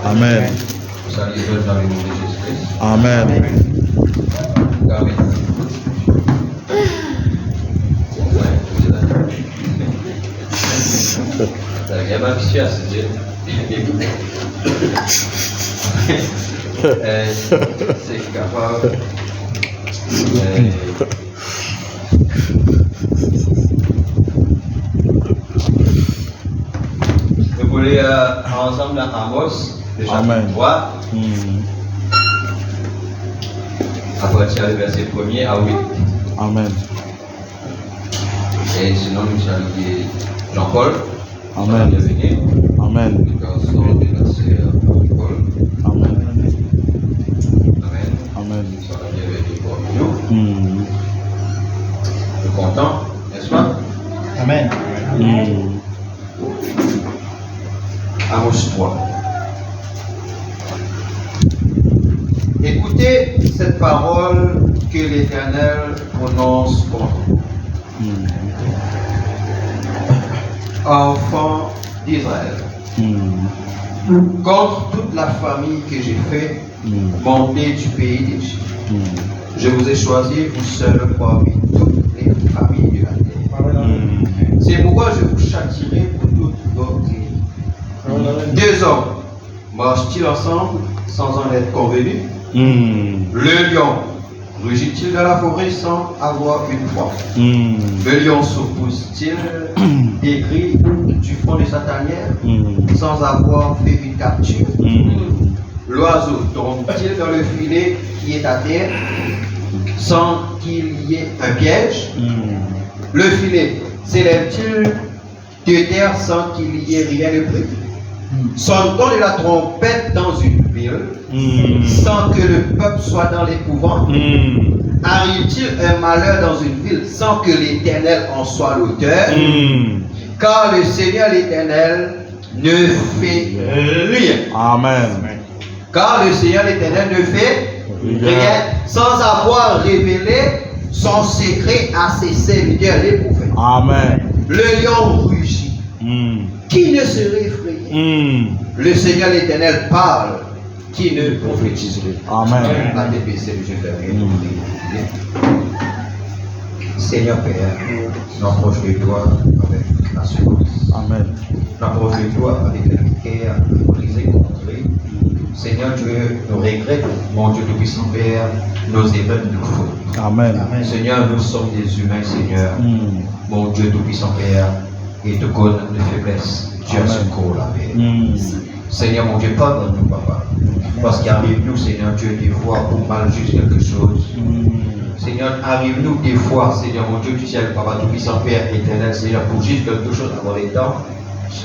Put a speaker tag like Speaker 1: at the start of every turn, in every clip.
Speaker 1: Amen.
Speaker 2: Vous saluez dans le nom de Jésus-Christ.
Speaker 1: Amen.
Speaker 2: Amen. Il y a ma mission à se dire. C'est capable. Nous voulons ensemble dans Amos, le chapitre 3, à partir du verset 1er à 8.
Speaker 1: Amen.
Speaker 2: Et sinon, nous saluons Jean-Paul.
Speaker 1: Amen.
Speaker 2: Bienvenue.
Speaker 1: Amen.
Speaker 2: Le garçon de la sœur Paul.
Speaker 1: Amen.
Speaker 2: Amen.
Speaker 1: Amen.
Speaker 2: Nous sommes bienvenus pour nous. Nous sommes contents, n'est-ce pas?
Speaker 3: Amen.
Speaker 2: Amos 3. Écoutez cette parole que l'Éternel prononce contre vous. Enfants d'Israël, contre toute la famille que j'ai fait monter du pays d'Égypte. Je vous ai choisi vous seul parmi toutes les familles de la terre. C'est pourquoi je vous châtierai pour toutes vos crimes. Deux hommes marchent-ils ensemble sans en être convenus? Le lion rugit-il dans la forêt sans avoir une voix? Le lion s'oppose-t-il des cris du fond de sa tanière sans avoir fait une capture? L'oiseau tombe-t-il dans le filet qui est à terre sans qu'il y ait un piège? Le filet s'élève-t-il de terre sans qu'il y ait rien de près? Sonne-t-on de la trompette dans une ville sans que le peuple soit dans l'épouvante? Arrive-t-il un malheur dans une ville sans que l'Éternel en soit l'auteur? Car le Seigneur l'Éternel ne fait rien.
Speaker 1: Amen.
Speaker 2: Car le Seigneur l'Éternel ne fait rien sans avoir révélé son secret à ses serviteurs, les prophètes.
Speaker 1: Amen.
Speaker 2: Le lion rugit. Qui ne serait effrayé? Le Seigneur l'Éternel parle. Qui ne prophétiserait?
Speaker 1: Amen.
Speaker 2: La DPC, je vais Seigneur Père, nous approchons de toi avec assurance.
Speaker 1: Amen.
Speaker 2: Nous approchons de toi avec la cœur brisé, contré. Seigneur Dieu, nous regrettons, mon Dieu Tout-Puissant Père, nos erreurs de nos fautes.
Speaker 1: Amen.
Speaker 2: Seigneur, nous sommes des humains, Seigneur. Mon Dieu Tout-Puissant Père, et te connaît de faiblesse. Dieu a secours la paix. Seigneur, mon Dieu, pardonne-nous, Papa. Parce qu'arrive-nous, Seigneur Dieu, des fois pour mal juste quelque chose. Seigneur, arrive-nous des fois, Seigneur, mon Dieu du ciel, Papa Tout-Puissant, Père éternel, Seigneur, pour juste quelque chose avant les temps.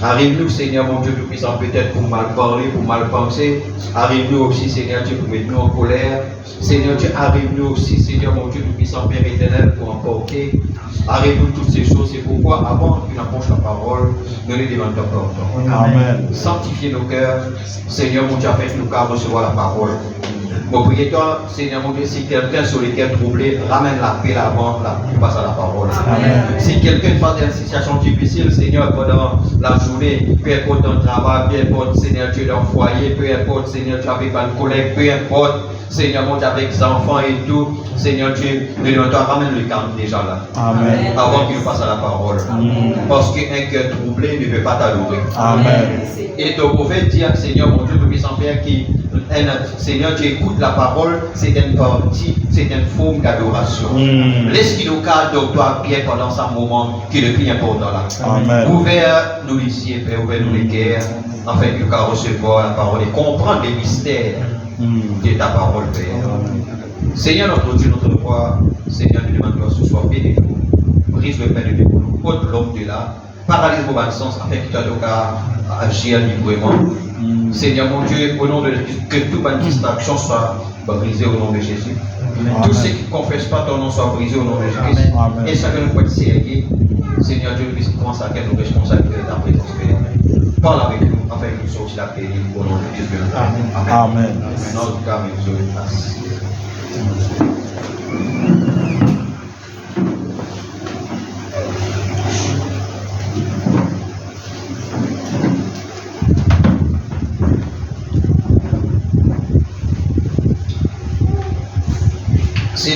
Speaker 2: Arrive-nous, Seigneur, mon Dieu Tout-Puissant, peut-être pour mal parler, pour mal penser. Arrive-nous aussi, Seigneur Dieu, pour mettre nous en colère. Seigneur Dieu, arrive-nous aussi, Seigneur, mon Dieu Tout-Puissant, Père éternel, pour emporter. Arrive-nous toutes ces choses. C'est pourquoi, avant qu'il approche la parole, nous les demandons pardon.
Speaker 1: Amen.
Speaker 2: Sanctifiez nos cœurs. Seigneur, mon Dieu, faites-nous car recevoir la parole. Mon priez-toi, Seigneur, mon Dieu, si quelqu'un sur les cœurs troublés, ramène la paix avant, passe à la parole.
Speaker 1: Amen.
Speaker 2: Si quelqu'un passe dans une situation difficile, Seigneur, pendant la journée, peu importe ton travail, peu importe, Seigneur Dieu, dans le foyer, peu importe, Seigneur Dieu, avec un collègue, peu importe, Seigneur, mon Dieu, avec les enfants et tout, Seigneur Dieu, nous devons ramène le calme déjà là. Amen. Avant qu'il passe à la parole. Parce qu'un cœur troublé ne peut pas t'adorer. Amen. Et ton prophète dit à Seigneur, mon Dieu, Tout-Puissant Père, qui, Seigneur, tu écoutes la parole, c'est une partie, c'est une forme d'adoration. Laisse-qu'il nous cadre toi bien pendant ce moment qui est le plus important là.
Speaker 1: Amen.
Speaker 2: Ouvert-nous ici, Père, ouvert-nous les cœurs, afin que nous puissions recevoir la parole et comprendre les mystères de ta parole, Père. Seigneur, notre Dieu, notre roi, Seigneur, nous demandons que ce soit béni nous. Brise le pain de nous, ôte l'homme de là, paralyse vos bon sens, afin que tu aies agir librement. Seigneur mon Dieu, au nom de Jésus, que toute bonne distraction soit brisée au nom de Jésus. Tous ceux qui ne confessent pas ton nom soient brisés au nom de Jésus. Et chacun nous peut être sérieux. Seigneur Dieu, puisse commencer à faire nos responsabilités dans ta présence, Père. Parle avec nous afin que nous sortions la paix au nom de Jésus. Amen.
Speaker 1: Amen.
Speaker 2: Maintenant, en tout cas, nous avons une place.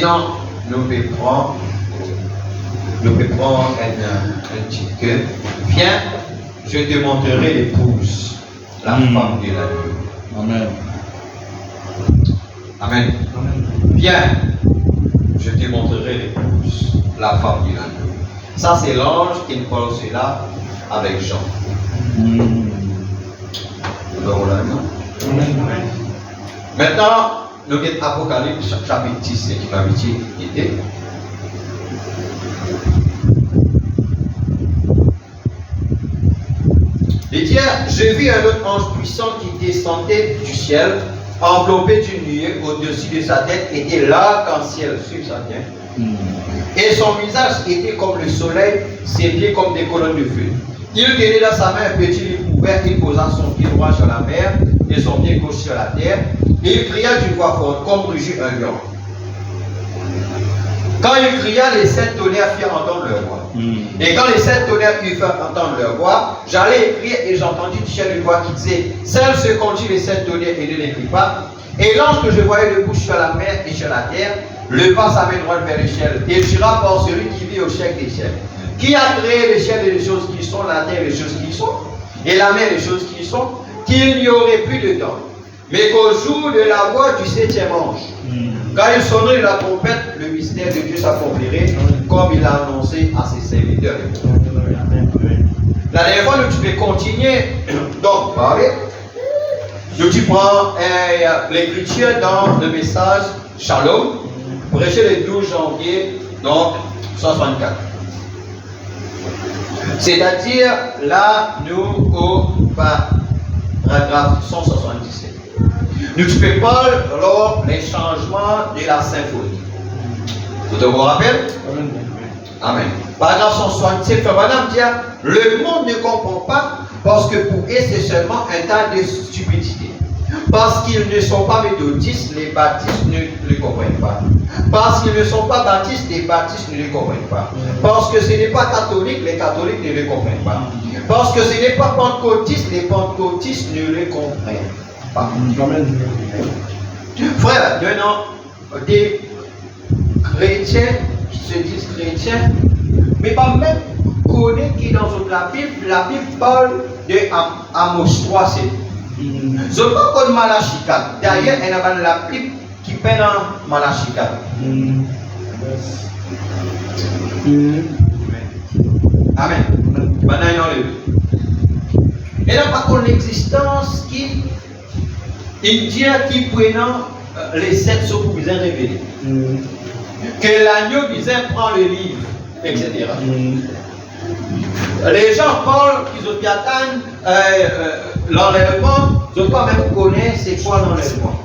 Speaker 2: Sinon, nous pouvons prendre un petit cœur. Viens, je te montrerai l'épouse, la femme de l'agneau.
Speaker 1: Amen.
Speaker 2: Amen. Viens, je te montrerai l'épouse, la femme de l'agneau. Ça, c'est l'ange qui nous parle cela avec Jean. Maintenant, nous avons Apocalypse chapitre 10, c'est qui va était. Il dit, j'ai vu un autre ange puissant qui descendait du ciel, enveloppé d'une nuée au-dessus de sa tête, était l'arc-en-ciel sur sa tête. Et son visage était comme le soleil, ses pieds comme des colonnes de feu. Il tenait dans sa main un petit livre ouvert, il posa son pied droit sur la mer et son pied gauche sur la terre, et il cria d'une voix forte, comme rugit un lion. Quand il cria, les sept tonnerres firent entendre leur voix. Et quand les sept tonnerres firent entendre leur voix, j'allais écrire et j'entendis du ciel une voix qui disait, celle se conduit les sept tonnerres et ne l'écrit pas. Et l'ange que je voyais debout sur la mer et sur la terre, leva sa main droite vers le ciel et jura par celui qui vit au siècle des siècles. Qui a créé le ciel et les choses qui sont, la terre et les choses qui sont, et la mer et les choses qui sont, qu'il n'y aurait plus de temps. Mais qu'au jour de la voix du septième ange, quand il sonnerait la trompette, le mystère de Dieu s'accomplirait comme il l'a annoncé à ses serviteurs. La dernière fois, nous tu peux continuer donc parler. Nous tu prends l'écriture dans le message Shalom, prêché le 12 janvier, donc 64. C'est-à-dire là, nous au paragraphe 177. Nous tu peux parler alors les changements de la symphonie. Vous vous rappelez? Amen. Paragraphe 167, madame dit, le monde ne comprend pas parce que pour eux c'est seulement un tas de stupidité. Parce qu'ils ne sont pas méthodistes, les baptistes ne le comprennent pas. Parce qu'ils ne sont pas baptistes, les baptistes ne le comprennent pas. Parce que ce n'est pas catholique, les catholiques ne le comprennent pas. Parce que ce n'est pas pentecôtiste, les pentecôtistes ne le comprennent pas. Frère, donnant des chrétiens qui se disent chrétiens, mais pas même connaître qui dans la Bible parle de Amos 3, c'est je ne pas comme Malachi 4. D'ailleurs, il y a la Bible qui peine en Malachi 4. Amen. Maintenant, il n'y a pas qu'on l'existence qui dit qui prenant les sept choses pour vous révéler. Que l'agneau disait prend le livre, etc. Les gens parlent qu'ils ont attendent l'enlèvement, je ne pas même connaître c'est quoi l'enlèvement.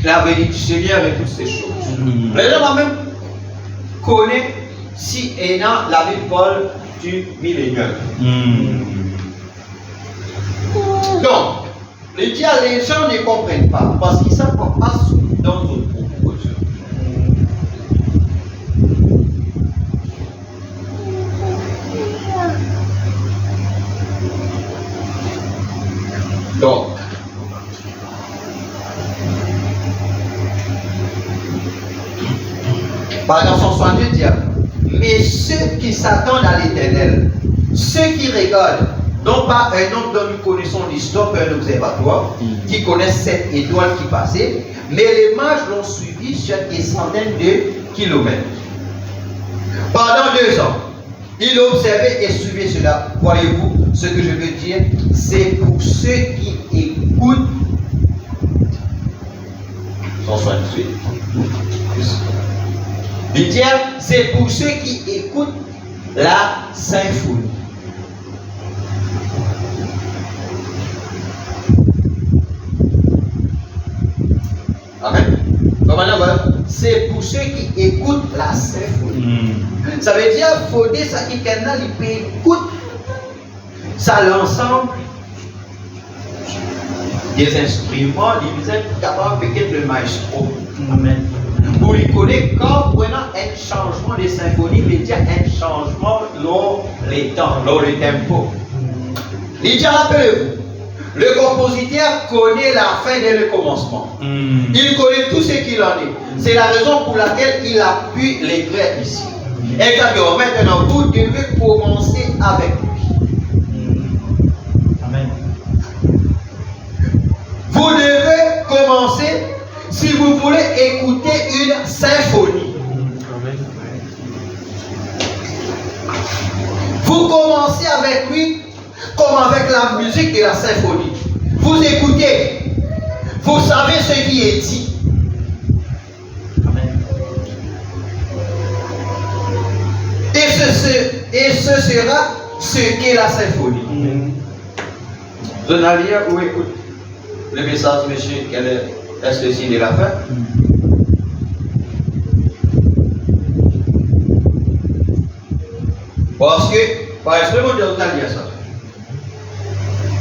Speaker 2: La vérité du Seigneur et toutes ces choses. Les gens même connaissent si et dans la Bible parle du millénium. Donc, les gens ne comprennent pas parce qu'ils ne savent pas dans notre proposition. Donc, paragraphe 162 dit, mais ceux qui s'attendent à l'Éternel, ceux qui regardent, non pas un homme dont nous connaissons l'histoire, un observatoire, qui connaissent cette étoile qui passait, mais les mages l'ont suivi sur des centaines de kilomètres. Pendant 2 ans, il observait et suivait cela. Voyez-vous ce que je veux dire? C'est pour ceux qui écoutent. 168. Il dit, c'est pour ceux qui écoutent la symphonie. Amen. C'est pour ceux qui écoutent la symphonie. Ça veut dire qu'il faut dire ça qui écoute ça l'ensemble des instruments, il disait d'abord peut-être le maestro. Amen. Pour lui connaître quand prenant un changement de symphonie, il dit un changement dans les temps, dans le tempo. Il dit rappelez-vous, Le compositeur connaît la fin et le commencement. Il connaît tout ce qu'il en est. C'est la raison pour laquelle il a pu l'écrire ici. Et quand maintenant, vous devez commencer avec lui.
Speaker 3: Amen.
Speaker 2: Vous devez commencer si vous voulez écouter une symphonie. Vous commencez avec lui comme avec la musique de la symphonie. Vous écoutez, vous savez ce qui est dit.
Speaker 3: Amen.
Speaker 2: Et ce sera ce qu'est la symphonie. Journalier ou écoute le message, monsieur, quel est le signe de la fin? Parce que, par exemple, on dit ça.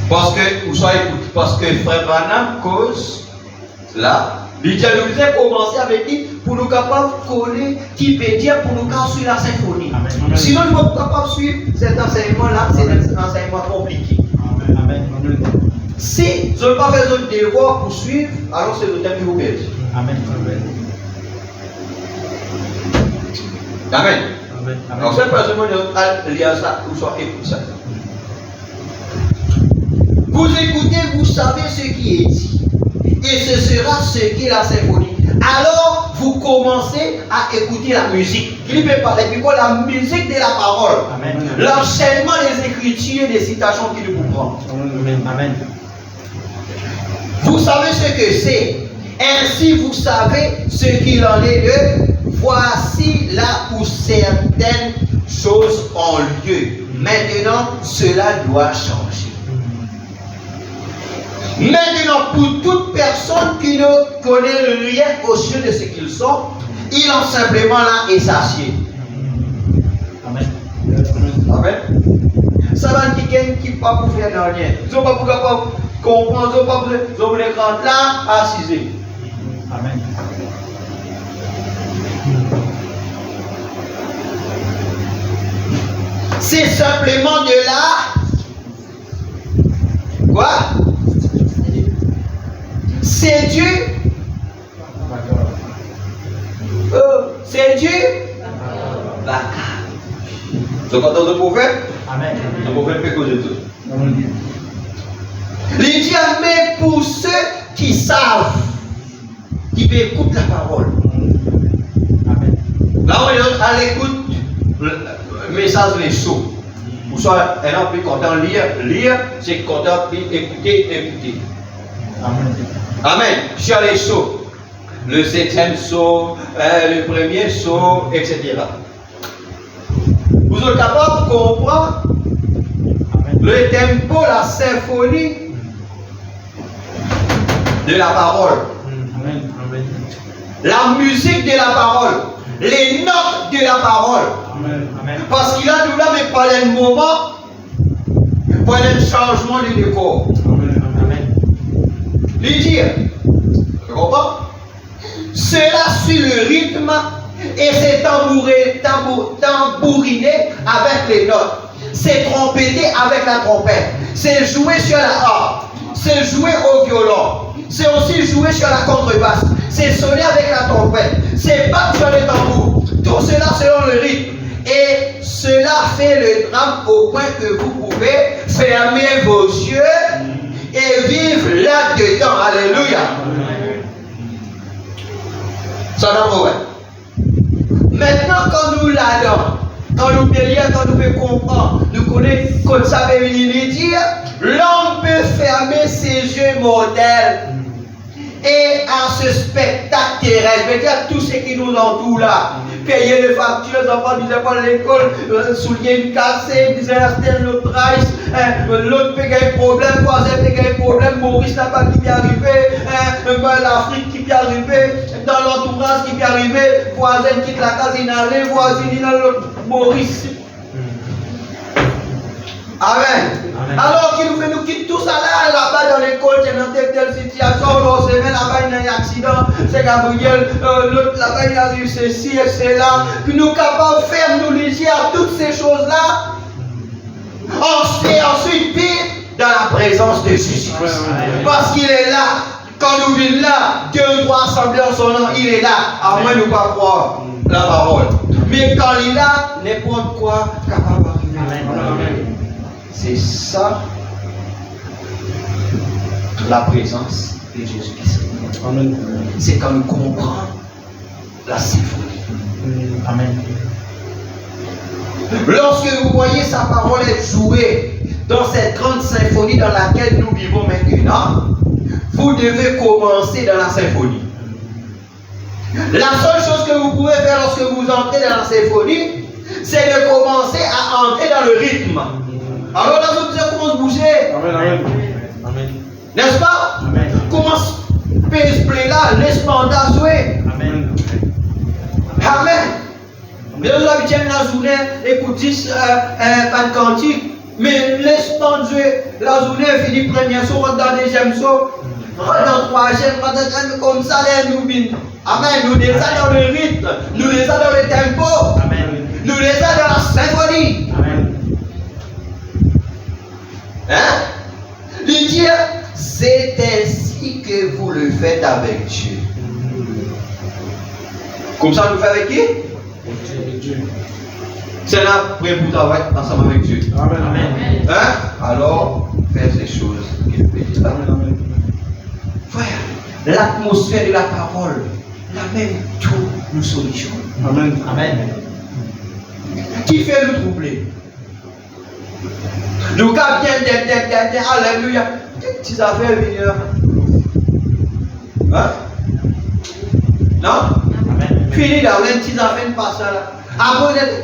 Speaker 2: Parce que, ou soit écoute, parce que Frère Branham cause là, il a commencé avec lui pour nous capables de coller, qui peut dire pour nous capables suivre la symphonie.
Speaker 3: Amen.
Speaker 2: Sinon, nous ne sommes pas capables de suivre cet enseignement-là, c'est un enseignement compliqué.
Speaker 3: Amen.
Speaker 2: Si vous n'avez pas fait votre devoir pour suivre, alors c'est le thème que vous perdez.
Speaker 3: Amen.
Speaker 2: Amen.
Speaker 3: Amen.
Speaker 2: Alors, cette personne qui lire ça, ou soit écoute ça. Vous écoutez, vous savez ce qui est dit. Et ce sera ce qu'est la symphonie. Alors, vous commencez à écouter la musique. Il peut parler, puis quoi, la musique de la parole.
Speaker 3: Amen.
Speaker 2: L'enchaînement des écritures et des citations qu'il vous prend.
Speaker 3: Amen.
Speaker 2: Vous savez ce que c'est. Ainsi, vous savez ce qu'il en est de. Voici là où certaines choses ont lieu. Maintenant, cela doit changer. Maintenant, pour toute personne qui ne connaît rien au sujet de ce qu'ils sont, ils ont simplement là et sachet.
Speaker 3: Amen.
Speaker 2: Amen. Ça va quelqu'un qui ne pas pour faire de rien. Ils n'ont pas pour capable comprendre, ils n'ont pas pour les rendre là, assisés.
Speaker 3: Amen.
Speaker 2: C'est simplement de là. Quoi? C'est Dieu. C'est Dieu. D'accord. Vous entendez le prophète?
Speaker 3: Amen.
Speaker 2: Le prophète peut causer tout. Il dit, mais pour ceux qui savent, qui écoutent la parole.
Speaker 3: Amen.
Speaker 2: Là, on est à l'écoute, le message les sourds. Ou soit, elle n'a plus content lire, c'est content écouter.
Speaker 3: Amen.
Speaker 2: Amen. Sur les sauts. Le 7e saut, le premier saut, etc. Vous êtes capable de comprendre le tempo, la symphonie de la parole.
Speaker 3: Amen.
Speaker 2: La musique de la parole. Les notes de la parole.
Speaker 3: Amen.
Speaker 2: Parce qu'il a nous là, mais pas un moment, pas un changement de décor.
Speaker 3: Amen.
Speaker 2: Lui dire, tu comprends? Cela suit le rythme et c'est tambouriné avec les notes. C'est trompetté avec la trompette. C'est joué sur la harpe. C'est joué au violon. C'est aussi joué sur la contrebasse. C'est sonné avec la trompette. C'est battu sur les tambours. Tout cela selon le rythme. Et cela fait le drame au point que vous pouvez fermer vos yeux et vivre là-dedans. Alléluia. Ça n'a pas. Maintenant, quand nous l'adorons, quand nous payons, quand nous pouvons comprendre, nous connaissons comme ça, il dire, l'homme peut fermer ses yeux mortels et à ce spectacle terrestre, veut dire tout ce qui nous entoure là, payer les factures, les enfants disaient pas l'école, souliers cassés, disaient acheter l'autre price, l'autre peut gagner problème, voisin peut gagner problème, Maurice n'a pas qui peut arriver, l'Afrique qui peut arriver, dans l'entourage qui peut arriver, voisin quitte la case, il allait, voisine, il a l'autre Maurice. Amen. Alors qu'il nous fait nous quitter tout ça là-bas dans l'école, c'est dans telle situation, l'autre semaine là-bas il y a un accident, c'est Gabriel, l'autre là-bas il arrive ceci et cela, puis nous capables de faire nous léger à toutes ces choses-là. Ensuite, pire, dans la présence de Jésus. Parce qu'il est là. Quand nous venons là, 2 ou 3 assemblés en son nom, il est là. À moins de ne pas croire la parole. Mais quand il est là, n'importe quoi capable d'arriver. C'est ça la présence de Jésus-Christ. C'est quand nous comprenons la symphonie.
Speaker 3: Amen.
Speaker 2: Lorsque vous voyez sa parole être jouée dans cette grande symphonie dans laquelle nous vivons maintenant, vous devez commencer dans la symphonie. La seule chose que vous pouvez faire lorsque vous entrez dans la symphonie, c'est de commencer à entrer dans le rythme. Alors là, vous devez commencer à bouger.
Speaker 3: Amen. Amen.
Speaker 2: N'est-ce pas?
Speaker 3: Amen.
Speaker 2: Commence à se là, laisse-moi jouer.
Speaker 3: Amen.
Speaker 2: Amen. Mais nous habituons la journée, écoutez pas de cantique, mais laisse-moi jouer. La journée finit première saut, on dans deuxième saut, on dans troisième, on dans comme ça, nous vîmes. Amen. Nous déjà dans le rythme, nous déjà dans le tempo,
Speaker 3: Amen.
Speaker 2: nous déjà dans la symphonie.
Speaker 3: Amen.
Speaker 2: Hein? Il dit, c'est ainsi que vous le faites avec Dieu. Comme ça, nous faisons avec qui? C'est là, prêt pour travailler ensemble avec Dieu.
Speaker 3: Amen.
Speaker 2: Hein? Alors, faites les choses qu'il fait. Frère, l'atmosphère de la parole, la même tout nous solutionne.
Speaker 3: Amen. Amen.
Speaker 2: Qui fait nous troubler? Nous quand bien, alléluia. Quelles petites affaires venir? Hein? Non?
Speaker 3: Amen.
Speaker 2: Fini d'avoir une petite affaire passée là. Après,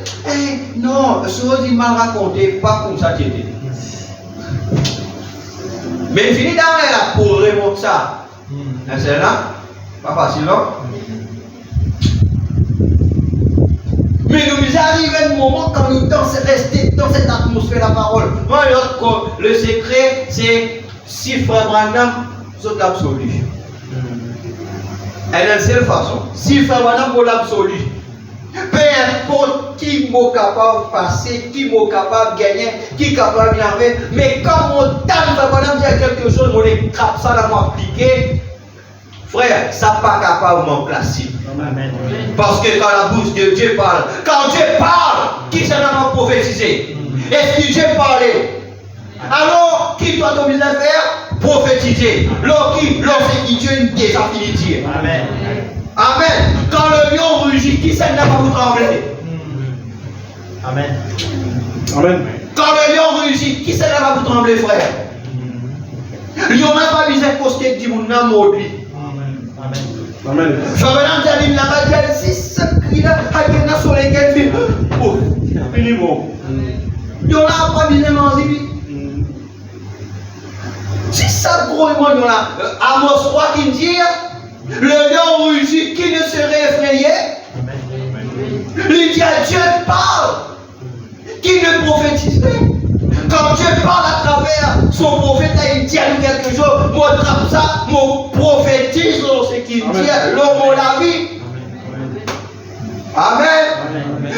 Speaker 2: non, chose il m'a raconté, pas comme ça tu étais. Mais fini d'avoir là pour remonter ça. C'est là? Pas facile, non? Mais nous arrivons à un moment quand nous restons dans cette atmosphère de la parole. Moi, le secret, c'est si frère Branham sont absolus. Et de la seule façon, si frère Branham pour l'absolu, peu importe qui est capable de passer, qui est capable de gagner, qui est capable de venir, mais quand mon temps frère Branham dit quelque chose, on écrase ça, là, on appliquer. Frère, ça n'est pas capable de m'en placer.
Speaker 3: Amen.
Speaker 2: Parce que quand la bouche de Dieu parle, quand Dieu parle, qui s'en a prophétisé? Est-ce que Dieu parlait? Alors, qui doit t'obliger à faire? Prophétiser. Lorsque Dieu est déjà fini de dire.
Speaker 3: Amen.
Speaker 2: Amen. Quand le lion rugit, qui s'en a pas vous trembler?
Speaker 3: Amen.
Speaker 1: Amen.
Speaker 2: Quand le lion rugit, qui s'en a pas vous trembler, frère? Lion n'a pas besoin de poster du monde dans mon lit.
Speaker 3: Amen.
Speaker 1: Amen.
Speaker 2: Je vais vous dire, là-bas, si ce cri-là, il y en a sur lesquels il oh, fini bon. Il y en a pas besoin de manger. Si ça gros monde, il y en a Amos 3 qui dit, le lion rugit, qui ne serait effrayé? Il dit à Dieu parle, qui ne prophétiserait? Quand Dieu parle à travers son prophète, il dit à nous quelque chose, moi trappe ça, moi prophétise ce qu'il dit, l'homme la vie. Amen.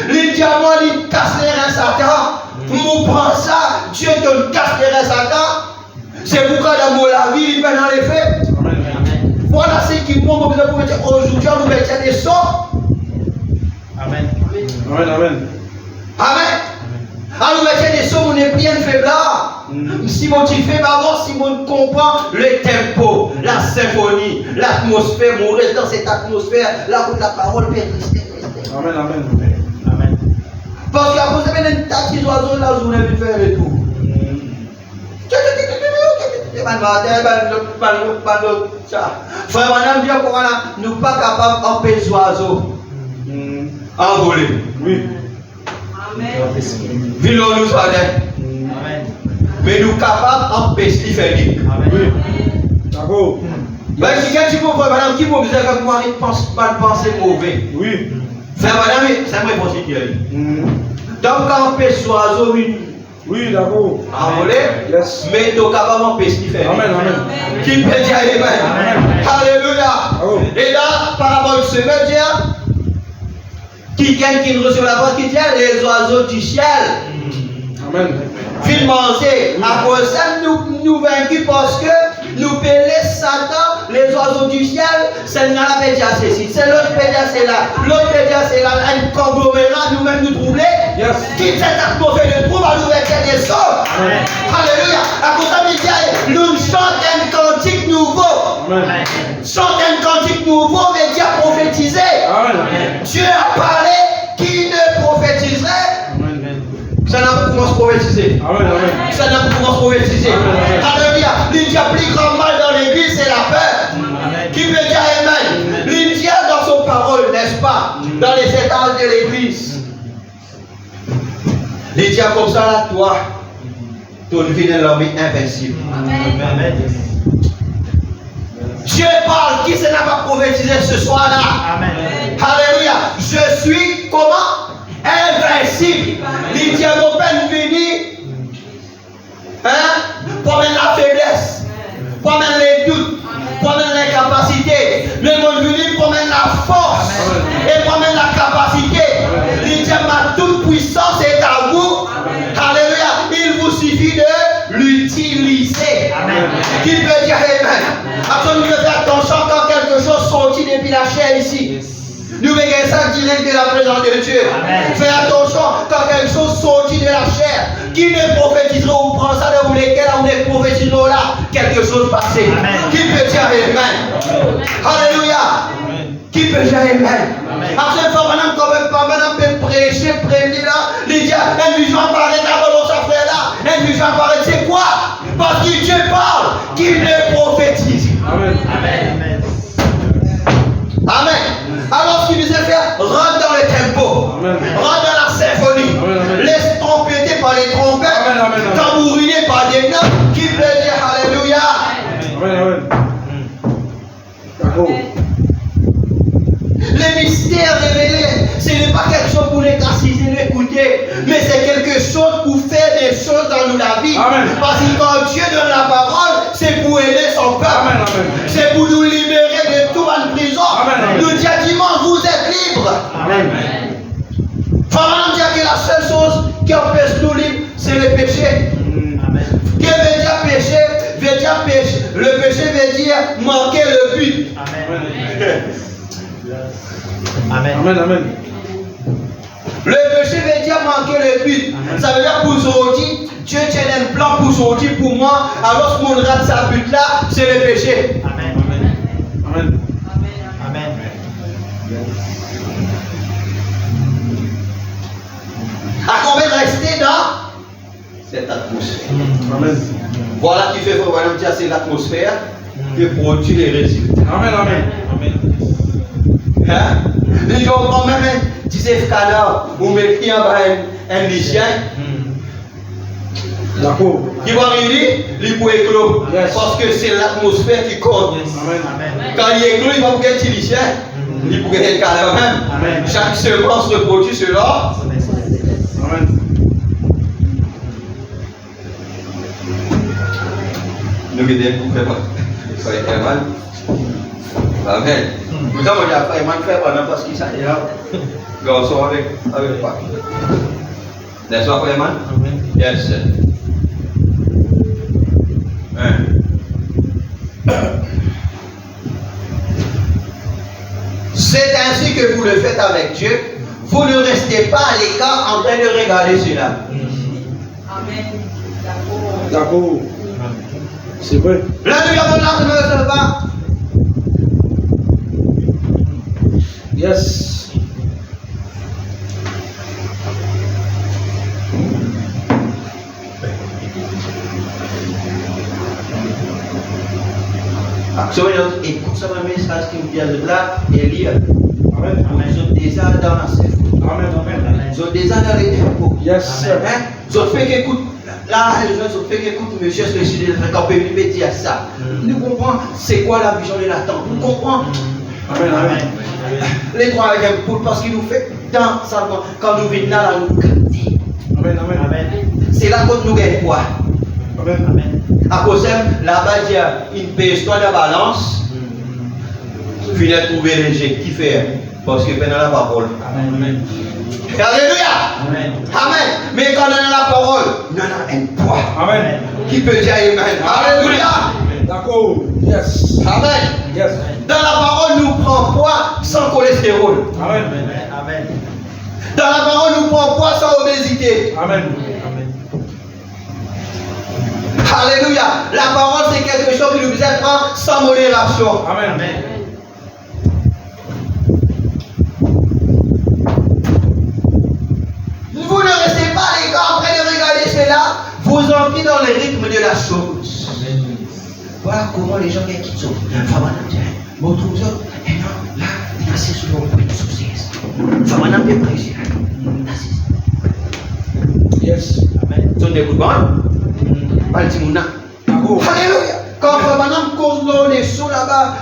Speaker 2: Les diamants, ils cassent les reins Satan. Nous prend ça, Dieu te casse les reins Satan. C'est pourquoi dans mon la vie, il fait dans les faits. Voilà ce qui montre que vous mettez aujourd'hui, on nous met des sorts.
Speaker 3: Amen.
Speaker 1: Amen. Amen.
Speaker 2: Amen. Alors, nous mettons des sommes, on est bien faible là. Si mon tu fais avant, si on comprend le tempo, la symphonie, l'atmosphère, on reste dans cette atmosphère, là où la parole peut rester.
Speaker 1: Amen. Amen.
Speaker 3: Amen.
Speaker 2: Parce qu'à vous avez un tas de oiseaux là, vous avez faire et tout. Frère, madame, dit qu'on nous pas capables d'empêcher les oiseaux envoler.
Speaker 1: Oui.
Speaker 2: Villons nous
Speaker 3: Amen.
Speaker 2: mais nous capables d'empêcher les faire libre.
Speaker 1: Oui. D'accord.
Speaker 2: Ben, si quelqu'un dit, frère, madame, qui vous dit que moi, il pense pas de penser mauvais.
Speaker 1: Oui.
Speaker 2: Frère, madame, c'est moi qui pense qu'il donc, quand on empêche les oiseaux, oui.
Speaker 1: Oui, d'accord.
Speaker 2: Envoler,
Speaker 1: Yes.
Speaker 2: mais nous capables d'empêcher les faire libre.
Speaker 1: Amen. Amen.
Speaker 2: Qui peut dire Amen? Alléluia.
Speaker 1: Oh.
Speaker 2: Et là, par rapport à ce qui gagne, qui reçoit la voix, qui tient les oiseaux du ciel.
Speaker 1: Amen.
Speaker 2: Fin manger. À cause de ça, nous vaincus parce que nous payons Satan, les oiseaux du ciel, c'est là la pédia, c'est ici. C'est l'autre pédia, c'est là. L'autre pédia, c'est là. Un conglomérat, nous-mêmes nous troubler.
Speaker 1: Yes.
Speaker 2: Quitte cette atmosphère de trouble à nous mettre des sauts. Alléluia. À cause de ça, nous chantons un cantique nouveau.
Speaker 1: Amen.
Speaker 2: Chantons un cantique nouveau, mais Dieu a prophétisé.
Speaker 1: Amen.
Speaker 2: Dieu a parlé, qui ne prophétiserait? Ça n'a pas commencé à prophétiser.
Speaker 1: Amen. Amen.
Speaker 2: Ça n'a pas commencé à prophétiser. Alléluia. L'India plus grand mal dans l'église, c'est la peur. Qui peut dire Amen? L'India dans son parole, n'est-ce pas? Dans les étages de l'église. L'India comme ça, là, toi, ton vie est l'homme invincible.
Speaker 3: Amen.
Speaker 2: Dieu parle, qui se n'a pas prophétisé ce soir-là?
Speaker 3: Amen.
Speaker 2: Alléluia. Je suis comment? Invincible. L'India mon peine fini. Hein? Promène la faiblesse. Promène les doutes. Promène l'incapacité. Le monde venu promène la force. Et promène la capacité. L'India ma toute puissance est à vous. Alléluia. Il vous suffit de l'utiliser.
Speaker 3: Amen.
Speaker 2: Qui peut dire Amen? Après, nous devons faire attention quand quelque chose sortit depuis la chair ici. Nous voyons ça direct de la présence de Dieu.
Speaker 3: Amen.
Speaker 2: Fais attention quand quelque chose sortit de la chair. Qui ne prophétisera ou prend ça de vous lesquels on est prophétisera là, quelque chose passé.
Speaker 3: Amen.
Speaker 2: Qui peut dire Amen? Alléluia. Qui peut dire Amen? Après, madame, quand même pas, madame peut prêcher, prévenir là, les dire, un vision apparaît dans sa frère là, un vision apparaît, c'est quoi? Parce que Dieu parle, qu'il ne prophétise.
Speaker 1: Amen.
Speaker 3: Amen.
Speaker 2: Amen. Alors, ce qu'il nous a fait, rentre dans le tempo,
Speaker 1: Amen.
Speaker 2: rentre dans la symphonie,
Speaker 1: Amen, amen.
Speaker 2: laisse trompeter par les trompettes,
Speaker 1: Amen, amen, amen.
Speaker 2: tambouriner par des notes, qui peut dire Alléluia.
Speaker 1: Amen. Amen. D'accord.
Speaker 2: Les mystères révélés, ce n'est pas quelque chose pour les cassiser, l'écouter, mais c'est quelque chose pour faire des choses dans nous la vie.
Speaker 1: Amen.
Speaker 2: Parce que quand Dieu donne la parole, c'est pour aider son peuple.
Speaker 1: Amen, amen.
Speaker 2: C'est pour nous libérer de tout en prison.
Speaker 1: Amen, amen.
Speaker 2: Nous dire dimanche, vous êtes libres.
Speaker 3: Amen.
Speaker 2: Frère, dire que la seule chose qui empêche nous libres, c'est le péché.
Speaker 3: Amen.
Speaker 2: Que veut dire péché? Veut dire péché. Le péché veut dire manquer le but.
Speaker 3: Amen. Amen.
Speaker 1: Amen. Amen.
Speaker 2: Le péché veut dire manquer le but. Ça veut dire pour aujourd'hui, Dieu tient un plan pour aujourd'hui, pour moi. Alors, ce qu'on rate sa but là, c'est le péché.
Speaker 3: Amen.
Speaker 1: Amen.
Speaker 3: Amen.
Speaker 2: À combien rester dans cette atmosphère?
Speaker 1: Amen.
Speaker 2: Voilà qui fait vraiment dire c'est l'atmosphère qui produit les résultats.
Speaker 1: Amen. Amen. Amen.
Speaker 2: Hein? Les gens quand même disent canard ou mettent un lycéen
Speaker 1: D'accord.
Speaker 2: qui va arriver, il peut éclore.
Speaker 1: Yes.
Speaker 2: Parce que c'est l'atmosphère qui compte.
Speaker 1: Amen.
Speaker 3: Amen.
Speaker 2: Quand il éclore, il va pour être lycéen. Il peut être canard même.
Speaker 1: Amen.
Speaker 2: Chaque semence reproduit cela.
Speaker 1: Amen.
Speaker 2: Nous guidons pour faire soyez mal. Amen. Nous avons déjà fait mal faire pendant parce qu'il s'agit là. Garçon avec pas. N'est-ce pas, frère man? Yes. C'est ainsi que vous le faites avec Dieu. Vous ne restez pas à l'écart en train de regarder cela.
Speaker 4: Amen.
Speaker 1: D'accord. C'est vrai.
Speaker 2: Là, nous avons la ne pas.
Speaker 1: Yes.
Speaker 2: Écoute ça, le message qui me vient là et lire.
Speaker 1: Amen.
Speaker 2: Ils sont déjà dans la symphonie.
Speaker 1: Amen. Amen.
Speaker 2: Ils sont déjà dans les tempos.
Speaker 1: Yes.
Speaker 2: Hein? Ils ont fait qu'écoute. Là, les gens ont fait qu'écoute, monsieur, ce que je dis, quand on peut lui dire ça. Nous comprenons c'est quoi la vision de l'attente. Nous comprenons.
Speaker 1: Amen. Amen.
Speaker 2: Les trois avec un poule parce qu'il nous fait dans ça quand nous venons là, nous capter.
Speaker 1: Amen. Amen.
Speaker 3: Amen.
Speaker 2: C'est là qu'on nous gagne quoi?
Speaker 1: Amen.
Speaker 3: Amen.
Speaker 2: À cause de là-bas, il y a une pèse-toi de la balance. Puis il a trouvé l'objectif parce que pendant la parole.
Speaker 3: Amen.
Speaker 2: Alléluia.
Speaker 3: Amen.
Speaker 2: Amen. Mais quand on a la parole, un poids.
Speaker 1: Amen.
Speaker 2: Qui peut dire Amen? Alléluia.
Speaker 1: D'accord. Yes.
Speaker 2: Amen.
Speaker 1: Yes.
Speaker 2: Dans la parole, nous prenons poids sans cholestérol.
Speaker 1: Amen.
Speaker 3: Amen.
Speaker 2: Dans la parole, nous prenons poids sans obésité.
Speaker 1: Amen.
Speaker 2: Alléluia. La parole, c'est quelque chose qui nous aide prendre sans modération.
Speaker 1: Amen.
Speaker 3: Amen.
Speaker 2: Vous ne restez pas les gars en train de regarder cela. Vous entrez dans le rythme de la chose. Voilà comment les gens qui sont. Bon, tout ça, et non, là, il y a ces choses qui sont succès. Ça va n'en pas ici.
Speaker 1: Yes.
Speaker 2: Amen. Tu n'écoutes pas? Baltimouna. Alléluia. Quand Famanam cause l'eau des sous là-bas,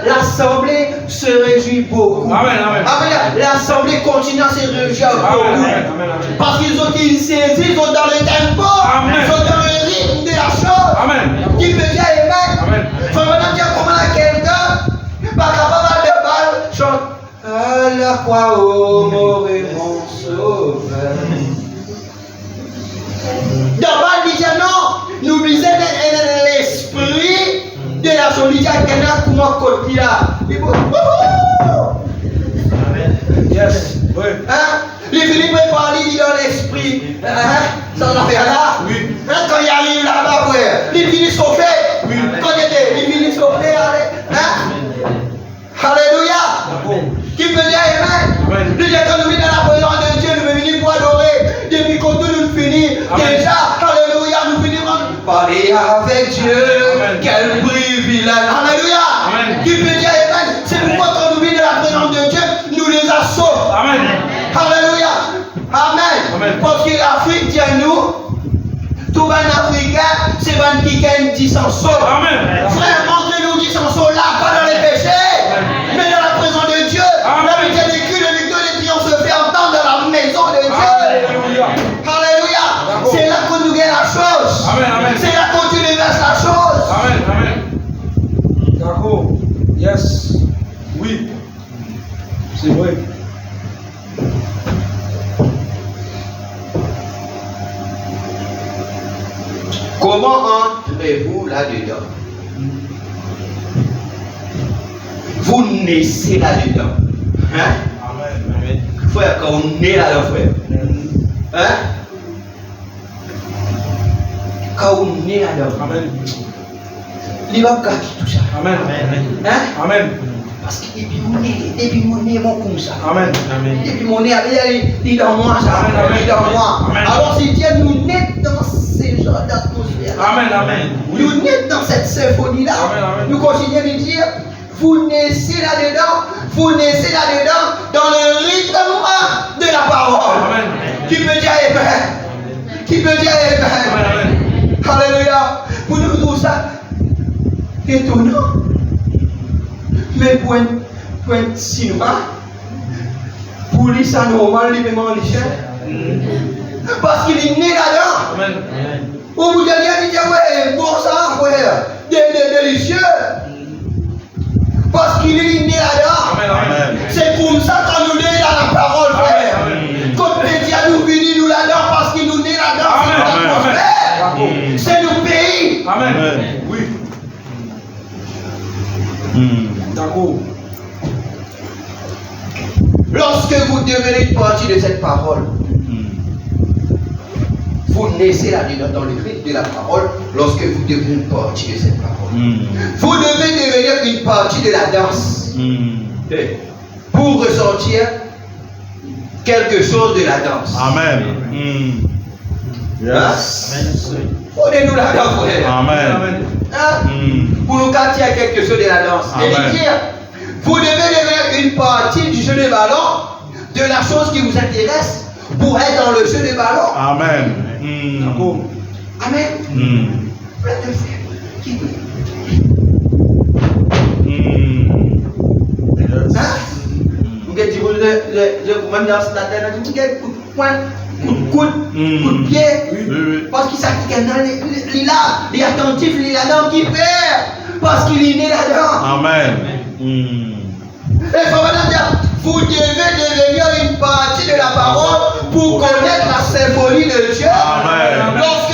Speaker 2: l'assemblée se réjouit beaucoup.
Speaker 1: Amen. Amen.
Speaker 2: Amen. L'assemblée continue à se réjouir beaucoup.
Speaker 1: Amen. Amen.
Speaker 2: Parce qu'ils ont été saisis, ils sont dans le tempo,
Speaker 1: Amen.
Speaker 2: ils sont dans le rythme de la chose.
Speaker 1: Amen.
Speaker 2: Qui peut dire Amen?
Speaker 1: Amen.
Speaker 2: Famanam dit comment là quelqu'un, pas capable de balle, chante. À la croix, ô mort et mon sauveur. D'abord, il dit non, nous lisons l'esprit de la solitude qui est là, comment côté là.
Speaker 1: Yes. Oui.
Speaker 2: Hein? Les Philippe parler, il dit dans l'esprit. Ça va faire là.
Speaker 1: Oui.
Speaker 2: Hein? Quand il arrive là-bas, frère, il finit sauvé.
Speaker 1: Oui.
Speaker 2: Quand il finit sauvé, allez. Hein? Alléluia. Qui peut dire Amen?
Speaker 1: Amen.
Speaker 2: Nous, quand nous venons dans la présence de Dieu, nous venons venir pour adorer. Depuis qu'on nous finit, déjà, alléluia, nous finissons parler avec Dieu.
Speaker 1: Amen.
Speaker 2: Quel privilège. Alléluia.
Speaker 1: Amen.
Speaker 2: Qui peut dire Amen? C'est pourquoi quand nous venons dans la présence de Dieu, nous les assaut.
Speaker 1: Amen.
Speaker 2: Alléluia. Amen.
Speaker 1: Amen.
Speaker 2: Parce que l'Afrique dit à nous, tout un Africain, c'est un qui gagne 10 ans saut.
Speaker 1: Amen.
Speaker 2: Frère, montrez-nous 10 ans saut là, pas dans les péchés, mais dans la présence de Dieu.
Speaker 1: Amen.
Speaker 2: La Bible dit que le victoire de triomphe se fait entendre dans la maison de Dieu.
Speaker 1: Alléluia.
Speaker 2: Alléluia.
Speaker 1: D'accord.
Speaker 2: C'est là qu'on nous gagne la chose.
Speaker 1: Amen. Amen.
Speaker 2: C'est là qu'on tu déverses la chose.
Speaker 1: Amen. Amen. D'accord. Yes. Oui. C'est vrai.
Speaker 2: Comment entrez-vous là-dedans? Vous naissez là-dedans. Hein?
Speaker 1: Amen.
Speaker 2: Frère, quand on est là-dedans, frère. Hein? Quand on est là-dedans.
Speaker 1: Amen.
Speaker 2: Il va pas qui tout ça.
Speaker 1: Amen.
Speaker 2: Hein?
Speaker 1: Amen.
Speaker 2: Parce que depuis mon nez, mon comme ça.
Speaker 1: Amen.
Speaker 2: Depuis mon nez, il est dans moi, ça.
Speaker 1: Amen.
Speaker 2: Il est dans moi.
Speaker 1: Amen.
Speaker 2: Alors si Dieu nous naît dans ce genre d'atmosphère,
Speaker 1: Amen. Amen.
Speaker 2: nous naît dans cette symphonie-là,
Speaker 1: Amen. Amen.
Speaker 2: nous continuons de dire, vous naissez là-dedans, vous naissez là-dedans, dans le rythme de la parole.
Speaker 1: Amen.
Speaker 2: Qui peut dire Amen? Qui peut dire Amen?
Speaker 1: Amen.
Speaker 2: Alléluia. Pour nous tout ça, étonnant. Mais pour un cinéma, pour lui, ça normal, lui, même en parce qu'il est né là-dedans.
Speaker 1: Amen.
Speaker 2: Au bout de rien, il dit, ouais, bon ça, frère, délicieux. Parce qu'il est né là-dedans.
Speaker 1: Amen. Amen.
Speaker 2: C'est comme ça qu'on nous est dans la parole, frère.
Speaker 1: Amen.
Speaker 2: Quand les dieux nous finit nous là-dedans, parce qu'il nous est là-dedans, c'est
Speaker 1: Amen.
Speaker 2: notre atmosphère. C'est nos pays.
Speaker 1: Amen. Oui. D'accord.
Speaker 2: Lorsque vous devenez une partie de cette parole, vous naissez là-dedans dans le rythme de la parole. Lorsque vous devenez une partie de cette parole, vous devez devenir une partie de la danse pour ressentir quelque chose de la danse.
Speaker 5: Amen.
Speaker 1: Yes.
Speaker 2: Prenez-nous là-dedans, frère.
Speaker 5: Amen.
Speaker 2: Hein? Pour nous quartier à quelque chose de la danse. Et
Speaker 5: Amen.
Speaker 2: dire, vous devez devenir une partie du jeu de ballon, de la chose qui vous intéresse, pour être dans le jeu de ballon.
Speaker 5: Amen.
Speaker 1: D'accord.
Speaker 2: Amen. Hein? Vous avez dit, vous même dans cette terre, vous avez coup de poing, coup de coude, coup de pied.
Speaker 5: Oui.
Speaker 2: Parce qu'il s'est il est attentif, il est là-dedans qui perd. Parce qu'il est né là-dedans.
Speaker 5: Amen.
Speaker 2: Et il faut maintenant dire, vous devez devenir une partie de la parole pour connaître la symphonie de Dieu.
Speaker 5: Amen.
Speaker 2: Lorsque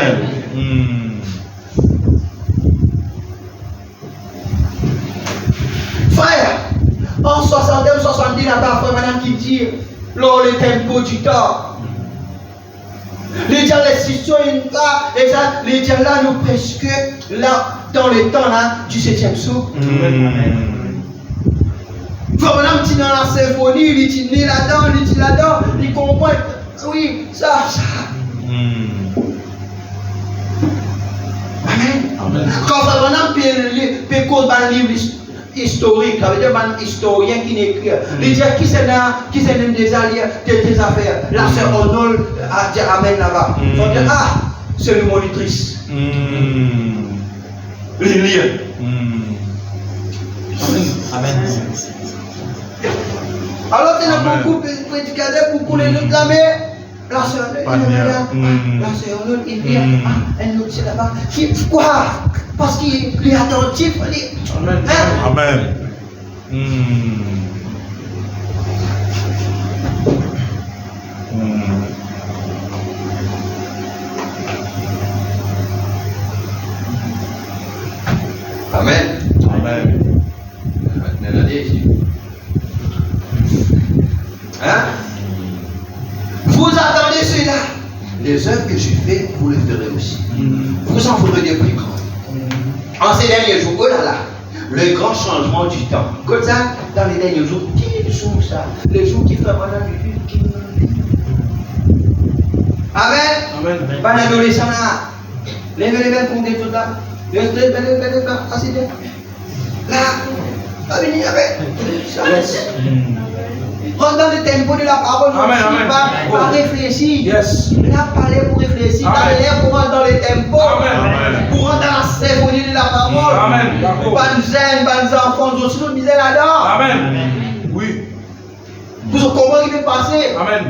Speaker 1: Amen.
Speaker 2: Frère, en 60e, 70, là parfois, madame qui dit, lors le tempo du temps. Les gens, les citoyens là, et ça, les gens là, nous presque là, dans le temps là, du 7e sou. Faut madame dit dans la symphonie, il dit là-dedans, il comprend, oui, ça. Amen. Quand madame peut cause un livre historique, ça veut dire un historien qui écrit. Il dit qui c'est des alliés, des affaires. La sœur Honol a dit amen là-bas. Il faut dire, ah, c'est le monitrice. L'Ilien.
Speaker 3: Amen.
Speaker 2: Alors, il y a beaucoup de prédicateurs, beaucoup de autres là, mais la sœur Honol, il dit, ah, elle nous dit là-bas. Quoi? Parce qu'il est attentif.
Speaker 1: Amen. Amen.
Speaker 2: Amen.
Speaker 1: Amen.
Speaker 2: Hein? Vous attendez cela. Les œuvres que je fais, vous les ferez aussi. Vous en ferez des plus grands. En ces derniers jours, oh là là, le grand changement du temps. Comme ça, dans les derniers jours, quels jours ça? Les jours qui feront pendant le vie, qui Amen.
Speaker 1: Amen.
Speaker 2: Pas d'adolescent là. Levez pour des tout là. Levez, assez bien. Là, venez avec. Rentre dans le tempo de la parole.
Speaker 1: Amen, amen.
Speaker 2: Pas réfléchir.
Speaker 1: Yes.
Speaker 2: Là, parler pour réfléchir.
Speaker 1: Amen.
Speaker 2: Dans l'air pour rentrer dans le tempo.
Speaker 1: Amen.
Speaker 2: Pour rentrer dans la symphonie de la parole.
Speaker 1: Amen.
Speaker 2: Bonnes jeunes, bonnes enfants, nous aussi nous misons là-dedans.
Speaker 1: Amen. Oui.
Speaker 2: Vous comprenez ce qui peut passer?
Speaker 1: Amen.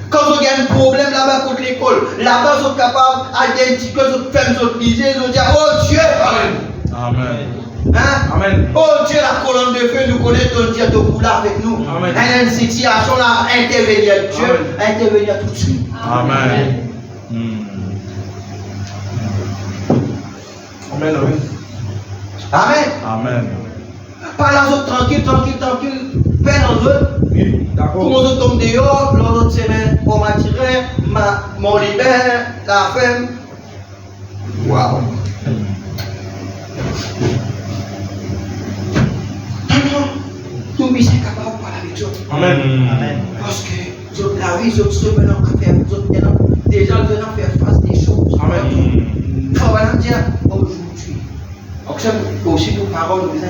Speaker 2: Quand vous avez un problème là-bas contre l'école, là-bas vous êtes capable d'identifier, vous faites vous lisez, vous dites, oh Dieu!
Speaker 1: Amen. Amen.
Speaker 2: Hein?
Speaker 1: Amen.
Speaker 2: Oh Dieu, la colonne de feu, nous connaissons ton Dieu de couleur avec nous.
Speaker 1: Amen.
Speaker 2: Elle a une situation là, intervenir Dieu, intervenir tout de suite.
Speaker 1: Amen. Amen.
Speaker 2: Amen.
Speaker 1: Amen.
Speaker 2: Pas là, vous tranquille, faites dans eux.
Speaker 1: Oui.
Speaker 2: Pour
Speaker 1: D'accord.
Speaker 2: nous tomber dehors, l'autre semaine, on m'a tiré, mon libère, la femme. Waouh. Tout le monde est capable de parler avec Dieu.
Speaker 1: Amen.
Speaker 3: Amen.
Speaker 2: Parce que la vie, les autres se menant à faire, déjà venant faire face des choses.
Speaker 1: Amen.
Speaker 2: Il faut vraiment dire aujourd'hui. Donc, aussi nos paroles, nous disons,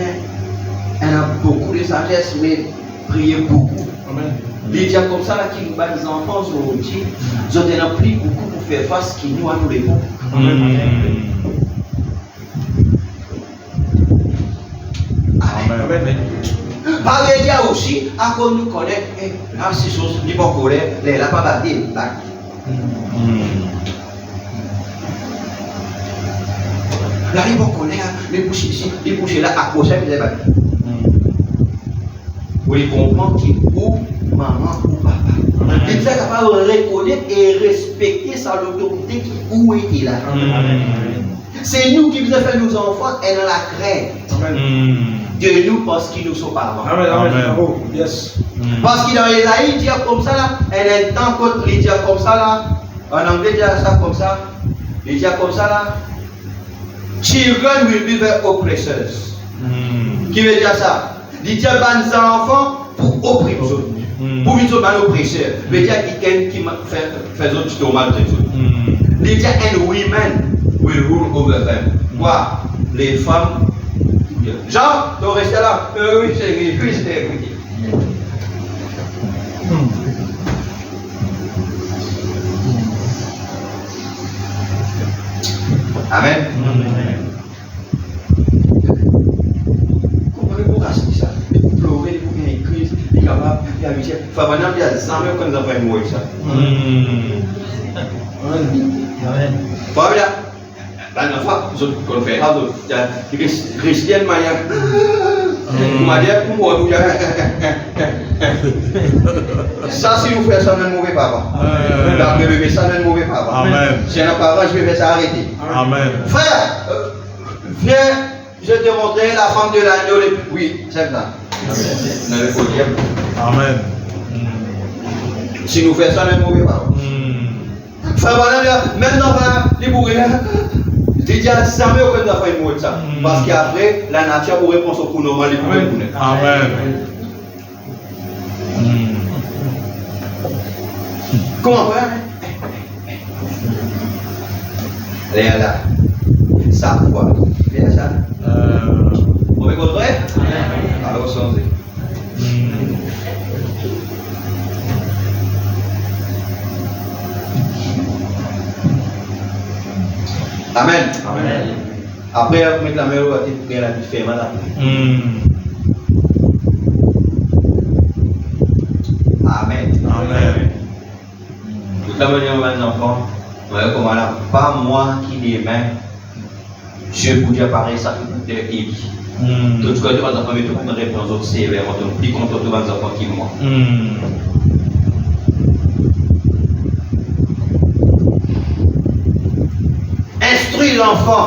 Speaker 2: elle a beaucoup de sagesse, mais priez beaucoup.
Speaker 1: Amen.
Speaker 2: Les diables comme ça, là, qui nous battent les enfants aujourd'hui, ils ont déjà pris beaucoup pour faire face qui nous à nous répondre.
Speaker 1: Amen. Amen.
Speaker 2: Par les diables aussi, à cause nous connaît, là, c'est chose, du bon colère, les là, pas battre, là, les bons colère, les bouches ici, les bouches là, accrochés, ils les battent. Vous les comprenez qui ou maman ou papa. Il est capable de reconnaître et respecter sa autorité qui où était là. C'est nous qui vous avons fait nos enfants et dans la crainte de nous parce qu'ils nous sont parents.
Speaker 1: Amen. Amen. Yes.
Speaker 2: Parce qu'il dans Esaïe, il dit comme ça là, et un temps quand il dit comme ça là, en anglais il dit ça comme ça, il dit comme ça là, children will be the oppressors. Qui veut dire ça? Il dit aux enfants pour opprimer. Pour qu'ils soient oppresseurs. Il veut dire qui fait autres qui ont mal traité. Il dit and women will rule over them. Quoi? Les femmes. Jean, tu restes là. Oui, c'est oui. Amen. Comprenez-vous ça? Pour pleurer, pour qu'il y ait une crise, il est capable, il y a une il faut maintenant qu'il y a des enfants quand nous avons fait mourir ça.
Speaker 3: Amen.
Speaker 2: Pas bien. La dernière fois, qu'on fait, il y a des chrétiennes manières. Vous m'avez dit, pour moi, ça, si vous faites ça, c'est un mauvais papa. La bébé, ça, c'est un mauvais papa.
Speaker 1: Amen.
Speaker 2: Si un parent, je vais faire ça arrêter.
Speaker 1: Amen.
Speaker 2: Frère, viens, je vais te montrer la femme de l'agneau. Oui, c'est ça.
Speaker 1: Amen.
Speaker 2: Si nous faisons ça, c'est un mauvais papa. Frère, voilà, maintenant, les bourrés, il dit à jamais aucun d'affaire une mot de ça. Parce qu'après, la nature vous répond au coup normal.
Speaker 1: Amen.
Speaker 2: Comment faire? Là, ça quoi? Bien ça. Vous me comprenez? Alors, sans Amen.
Speaker 3: Amen.
Speaker 2: Après, vous mettez la main au côté pour la vie ferme là. Amen.
Speaker 1: Amen.
Speaker 2: Toute la manière dont les enfants, comment là, pas moi qui les mets, je vous dis pareil, ça fait de Élie. Tout ce que tu vas entendre, tu vas répondre aux sévères, tu vas plus contre tous les enfants qui moi. Instruire l'enfant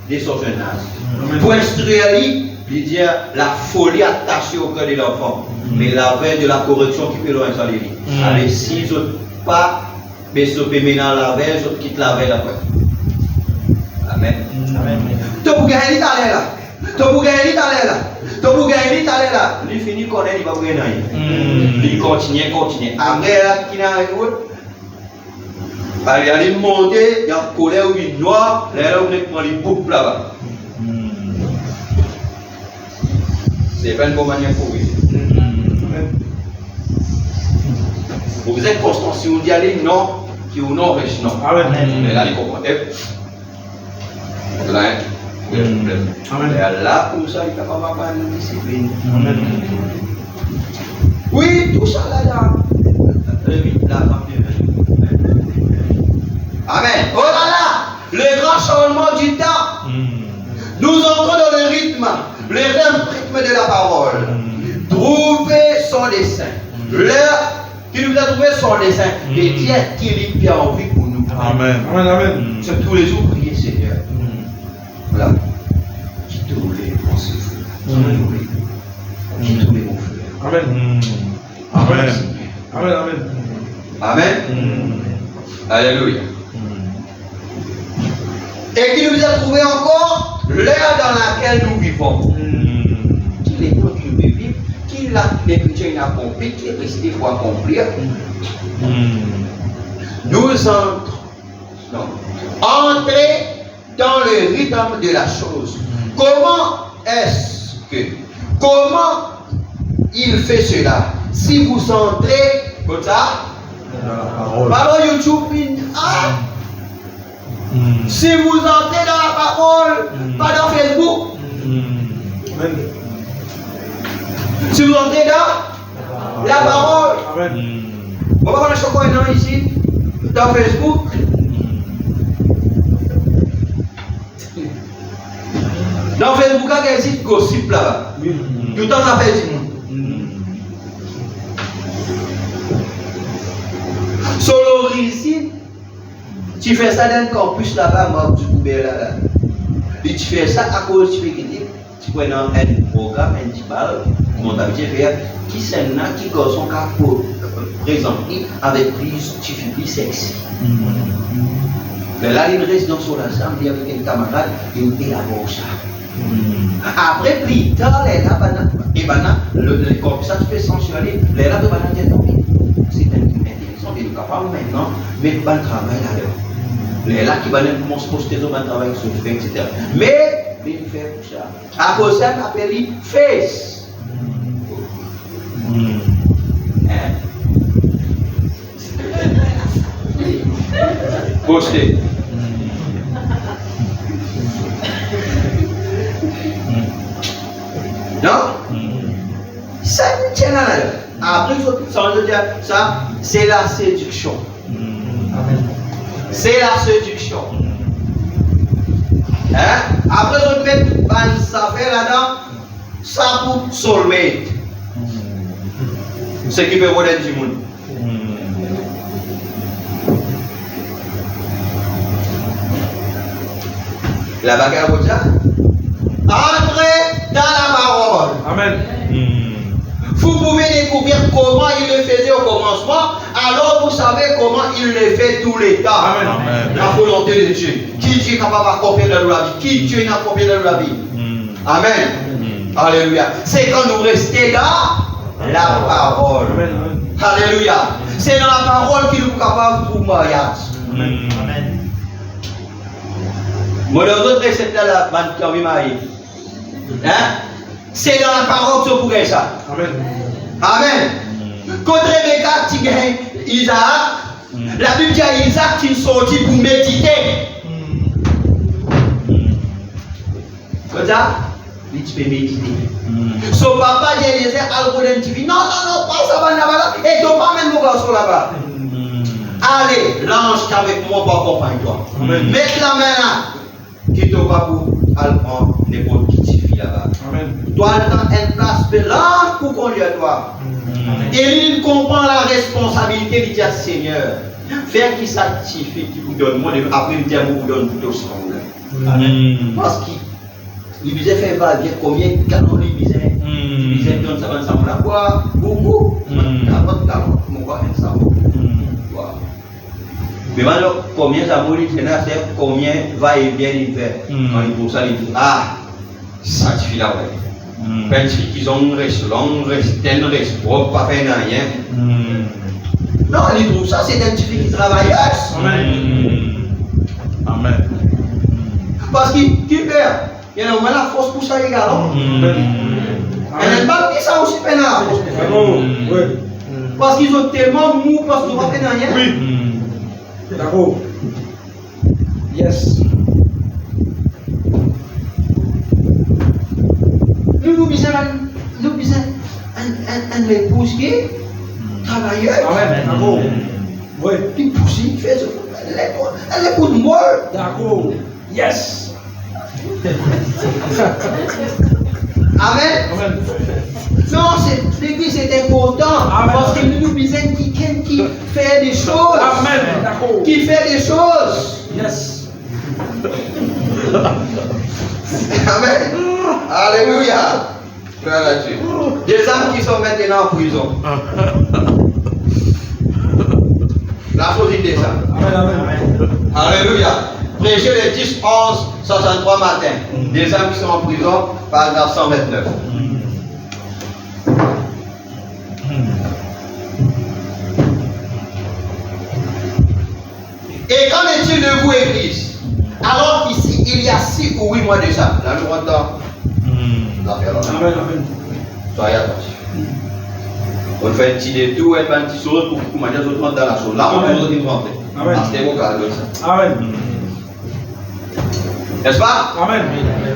Speaker 2: dès son jeune âge. Pour instruire lui, il dit la folie attachée au cœur de l'enfant, mais la veille de la correction qui peut loin sur lui. Avec si je pas, mais je peux maintenant la veille, je quitte la veille après. Amen. Tu peux gagner l'Italie là. Tu peux gagner l'Italie là. Tu peux gagner l'Italie là. Il finit qu'on est, il va gagner. Il continue. Après, qui n'a rien d'autre. Il y a des montées, il y a un colère ou une noire, là on prend les boucles là-bas. C'est pas une bonne manière pour vous. Vous êtes constant, si vous dites allez non, qui ou non riche non. Mais là, il comprend. Là, comme ça, il est capable d'avoir une discipline. Oui, tout ça là. Amen. Oh là là, le grand changement du temps. Nous entrons dans le rythme de la parole. Trouver son dessein. L'heure qui nous a trouvé son dessein. Et Dieu qui est bien en vie pour nous.
Speaker 1: Amen. Amen.
Speaker 2: C'est tous les jours prier, Seigneur. Voilà. Qui te voulait penser, qui te voulait mon frère.
Speaker 1: Amen. Amen. Amen.
Speaker 2: Amen. Alléluia. Et qui nous a trouvé encore l'heure dans laquelle nous vivons. Qu'il est temps qu'il veut vivre, qu'il a l'écriture inaccomplie, qu'il est décidé pour accomplir. Nous entrer dans le rythme de la chose. Comment il fait cela? Si vous entrez comme ça, par YouTube, si vous entrez dans la parole, pas dans Facebook. Si vous entrez dans la parole, on va voir le chocolat ici, dans Facebook. Dans Facebook, il existe gossip là-bas. Tout le temps, ça fait du monde. Sur l'origine, tu fais ça dans le campus là-bas, moi, du poubelle là. Et tu fais ça à cause tu fais tu prends un programme, un petit bal, mon habitué faire, qui s'est là, qui garçon pour présenter avec plus, tu fais plus sexy. Mais là, il reste dans son assemblée avec un camarade et il élabore ça. Après, plus tard, le campus, ça tu peux censurer, les là de banane, c'est intéressant, il est capable maintenant, mais pas de travail là-dedans. Les là qui vont se poster sur le travail sur le fait, etc. Mais, il fait pour ça. À cause de ça, on appelle lui face. Poster. Non? Ça ne tient là. Après, il faut dire ça, c'est la séduction. C'est la séduction. Hein? Après, je vais mettre ça fait là-dedans. Ça pour soulmate. Ce qui peut vous dire du monde. La bagarre vous dit, entrez dans la parole.
Speaker 1: Amen.
Speaker 2: Vous pouvez découvrir comment il le faisait au commencement, alors vous savez comment il le fait tous les temps.
Speaker 1: Amen.
Speaker 2: La volonté de Dieu. Qui Dieu est capable d'accomplir dans la vie? Qui Dieu est accompli dans la vie? Amen. Alléluia. C'est quand nous restons dans la parole. Alléluia. C'est dans la parole qu'il nous est capable de trouver mariage.
Speaker 3: Amen.
Speaker 2: Moi, dans d'autres réceptes, la bande qui a vu marié. Hein? C'est dans la parole que je pourrais ça.
Speaker 1: Amen.
Speaker 2: Amen. Quand Rebecca qui gagne Isaac, la Bible dit à Isaac qui est sorti pour méditer. Comme ça, il peut méditer. Son papa dit à Eliezer, Algodin TV, non, pas ça, là-bas, et donc pas même mon garçon là-bas. Allez, l'ange qui est avec moi pour accompagner toi. Mets la main là, qui te va pour aller prendre n'importe qui t'y fit là-bas. Toi, dans une place de l'ange pour conduire toi. Et il comprend la responsabilité, il dit à Seigneur, faire qui sanctifie, qui vous donne, moi, après il dit à vous donne tout ensemble. Parce qu'il disait faire va-et-vient combien de canons il disait. Il disait donne ça ensemble là, quoi, beaucoup. N'importe talent, mon quoi, ensemble. Mais maintenant, combien ça mourit, c'est combien va et vient il fait. Quand il trouve ça, il dit, ah, sanctifie là, ouais. Petit qu'ils ont resté long, resté propre, pas fait rien. Non, il trouve ça, c'est un petit qui travaille.
Speaker 1: Amen. Amen.
Speaker 2: Parce qu'il fait, il y a la force pour ça également. Elle n'a pas dit ça aussi peine à la force. Parce qu'ils ont tellement mou, parce qu'ils n'ont pas fait rien.
Speaker 1: Oui.
Speaker 3: D'accord. Yes.
Speaker 2: Nous disons un épouse qui est travailleuse.
Speaker 3: D'accord. Oui.
Speaker 2: Qui pousse, il fait ce elle écoute moi.
Speaker 3: D'accord. Yes.
Speaker 2: Amen. Non, l'église est important. Parce que nous disons qui fait des choses.
Speaker 3: Amen. D'accord.
Speaker 2: Qui fait des choses.
Speaker 3: Yes.
Speaker 2: Amen. Alléluia. Des âmes qui sont maintenant en prison. La chose est descend.
Speaker 3: Amen.
Speaker 2: Alléluia. Prêchez le 10, 11, 63 matin. Des âmes qui sont en prison, paragraphe 129. Et qu'en est-il de vous, Église? Alors qu'ici, il y a 6 ou 8 mois déjà, là nous entendons.
Speaker 3: Amen.
Speaker 2: Soyez attentifs. On fait un petit détour, un petit sourire pour que les autres rentrent dans la chose. Là, on va nous rentrer. C'était mon cas, ça.
Speaker 3: Amen.
Speaker 2: N'est-ce pas?
Speaker 3: Amen.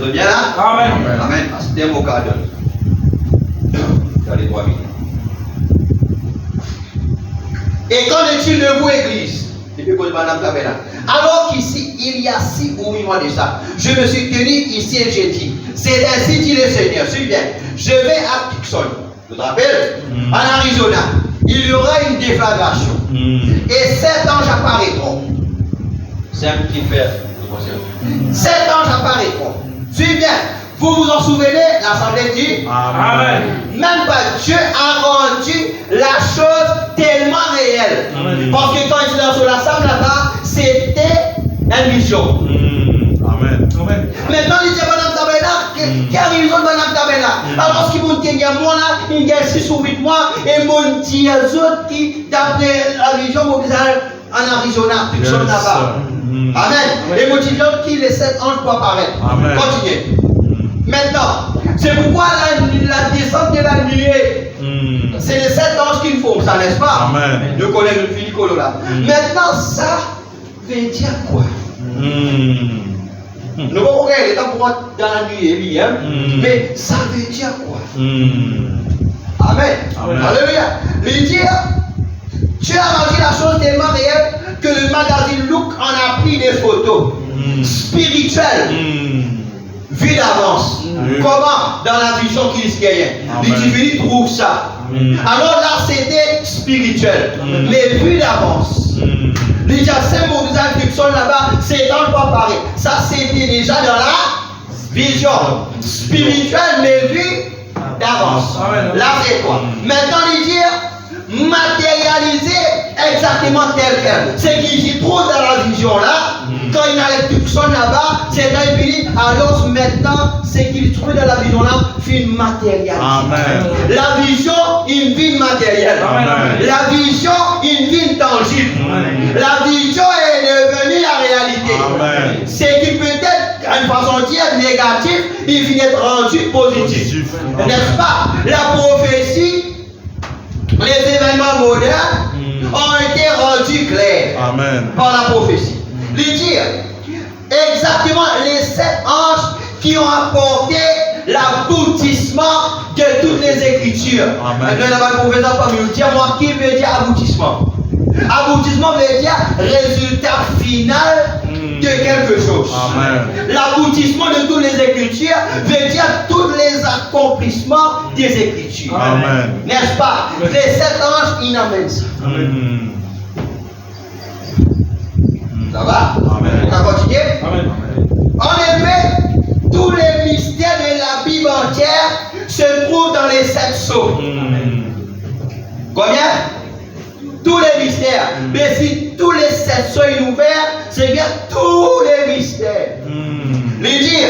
Speaker 2: Vous êtes bien là?
Speaker 3: Amen.
Speaker 2: Amen. C'était mon cas. Dans les 3 minutes. Et qu'en est-il de vous, Église? Alors qu'ici, il y a 6 ou 8 mois de ça, je me suis tenu ici et j'ai dit, c'est ainsi dit le Seigneur, suis bien, je vais à Tucson, tu te rappelles, en Arizona, il y aura une déflagration, et 7 anges apparaîtront. C'est un petit frère, 7 anges apparaîtront. Suis bien, vous vous en souvenez, l'Assemblée dit,
Speaker 1: Amen.
Speaker 2: même pas Dieu a rendu la chose tellement réelle. Parce que quand il était sur la sable là-bas, c'était une vision.
Speaker 1: Amen.
Speaker 2: Maintenant, il dit Madame Tabernacle, qui arrive dans Madame Tabernacle. Alors qu'il monte, il y a moi là, il y a 6 ou 8 mois, et mon dit aux autres qui, d'après la vision, en Arizona, tout chose là-bas. Amen. Et mon dit qui les 7 anges pour apparaître.
Speaker 1: Amen.
Speaker 2: Continuez. Maintenant, c'est pourquoi la descente de la nuée, c'est les 7 anges qui font ça, n'est-ce pas?
Speaker 1: Amen.
Speaker 2: Je connais le Philippe là. Maintenant, ça veut dire quoi? Nous ne pouvons pas regarder dans la nuée, hein? Mais ça veut dire quoi? Amen. Alléluia. Il dit, Dieu a rendu la chose tellement réelle que le magazine Look en a pris des photos spirituelles. vu d'avance. Comment? Dans la vision qu'il gagnait. Les divinités trouvent ça. Alors là, c'était spirituel, mais vu d'avance. Les symbole des inscriptions là-bas, c'est dans le pas pareil. Ça, c'était déjà dans la vision spirituelle, mais vu d'avance. Là, c'est quoi? Maintenant, il dit matérialiser exactement tel quel. C'est qu'il s'y trouve dans la vision là. Quand il y a l'instruction là-bas, c'est dans le pays. Alors maintenant, c'est qu'il trouve dans la vision là, fait matérialisée. La vision, une vie matérielle. La vision, une vie tangible. La vision est devenue la réalité. C'est qui peut-être, à une façon de dire, négatif, il finit être rendu positif. N'est-ce pas? La prophétie, les événements modernes ont été rendus clairs par la prophétie. Lui dire exactement les 7 anges qui ont apporté l'aboutissement de toutes les Écritures. Maintenant, il y a un professeur parmi nous. Dis-moi qui veut dire aboutissement. Aboutissement veut dire résultat final de quelque chose. L'aboutissement de toutes les Écritures veut dire tous les accomplissements des Écritures. N'est-ce pas? Les 7 anges, ils amènent ça. Ça va? On va continuer? En effet, tous les mystères de la Bible entière se trouvent dans les 7 sceaux. Combien? Tous les mystères. Mais si tous les 7 sceaux sont ouverts, c'est bien tous les mystères. Les dire,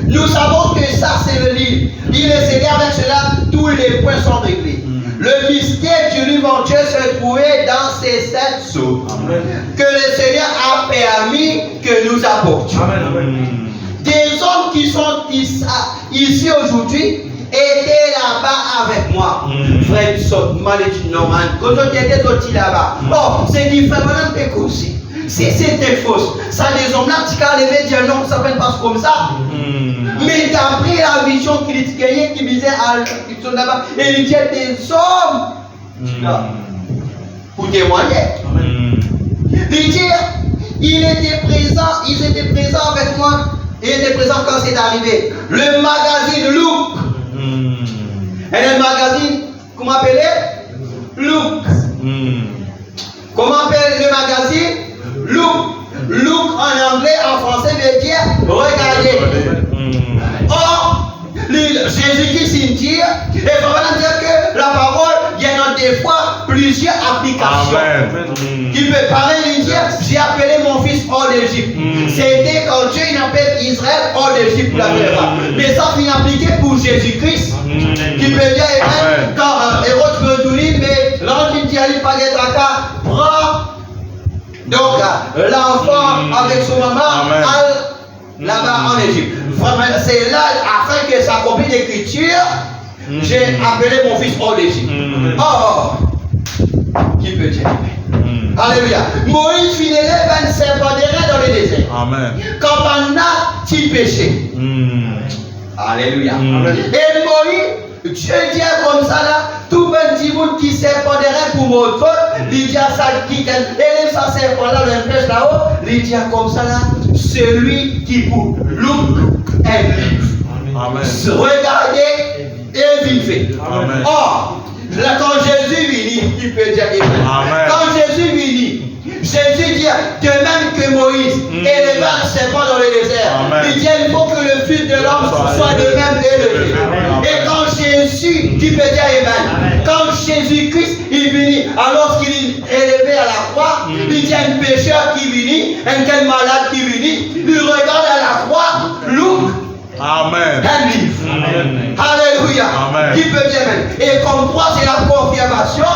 Speaker 2: nous savons que ça c'est le livre. Il est Seigneur avec cela, tous les points sont réglés. Le mystère du livre entier se trouvait dans ces 7 sceaux que le Seigneur a permis que nous apportions. Des hommes qui sont ici aujourd'hui étaient là-bas avec moi. Frère Malédie Norman, quand on était sortis là-bas. Oh, c'est dit frère Madame Pécoussi. Si c'était fausse, ça les hommes là, tu as levé dire non, ça ne passe comme ça. Mais d'après la vision qu'il gagnait, qui disait à l'inscription là-bas, et il disait des hommes pour témoigner. Il dit, ils étaient présents avec moi, ils étaient présents quand c'est arrivé. Le magazine Look. Et le magazine, comment appeler? Look. Comment appeler le magazine? Look. Look en anglais, en français veut dire regardez. Or, Jésus-Christ dit, et il faut vraiment dire que la parole, il y a des fois plusieurs applications. Qui peut parler et dire, j'ai appelé mon fils hors d'Égypte. C'était quand Dieu appelle Israël hors d'Égypte pour la terre. Mais ça finit appliqué pour Jésus-Christ. Qui peut dire, quand Hérode veut tout lire, mais l'ange dit, il pas de prends. Donc, l'enfant avec son maman, là-bas en Égypte. C'est là, afin que s'accomplisse l'écriture, j'ai appelé mon fils hors d'Égypte. Oh, qui peut dire? Alléluia. Moïse finirait 27 ans dans le désert. Quand on a petit péché. Alléluia. Et Moïse, Dieu dit comme ça là, tout petit monde qui s'épandrait pour mon faute, il dit ça qui élève sa serpent là, le pêche là-haut, il dit comme ça là, celui qui pour look and live. Regardez et vivez. Or, là, quand Jésus vit, il peut dire amen. Quand Jésus vit, Jésus dit de même que Moïse éleva le serpent dans le désert. Il dit il faut que le fils de l'homme soit de même élevé. Et quand Jésus, qui peut dire amen, quand Jésus-Christ il vit, alors qu'il est élevé à la croix, il y a un pécheur qui vit, un quel malade qui vit, il regarde à la croix, look.
Speaker 1: Amen.
Speaker 2: And live. Alléluia. Qui peut dire amen. Et comme toi, c'est la confirmation.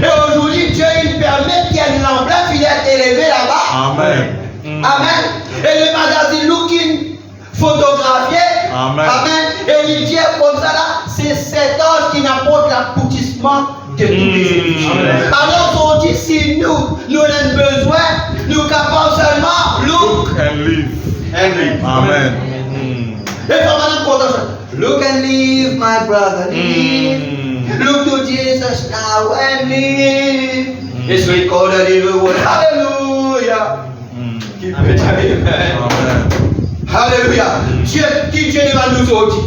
Speaker 2: Et aujourd'hui, Dieu il permet qu'il y ait l'emblème qui est élevé là-bas.
Speaker 1: Amen.
Speaker 2: Amen. Et le magazine Looking photographié. Amen. Et il dit comme ça là, c'est cet ange qui n'apporte l'aboutissement de tous les écrits. Alors on dit si nous avons besoin, nous capables seulement look
Speaker 1: and live. Amen.
Speaker 2: Look and live, my brother, live. Look to Jesus now and live. It's recorded in the word. Hallelujah. Amen. Alléluia. Dieu nous sortir.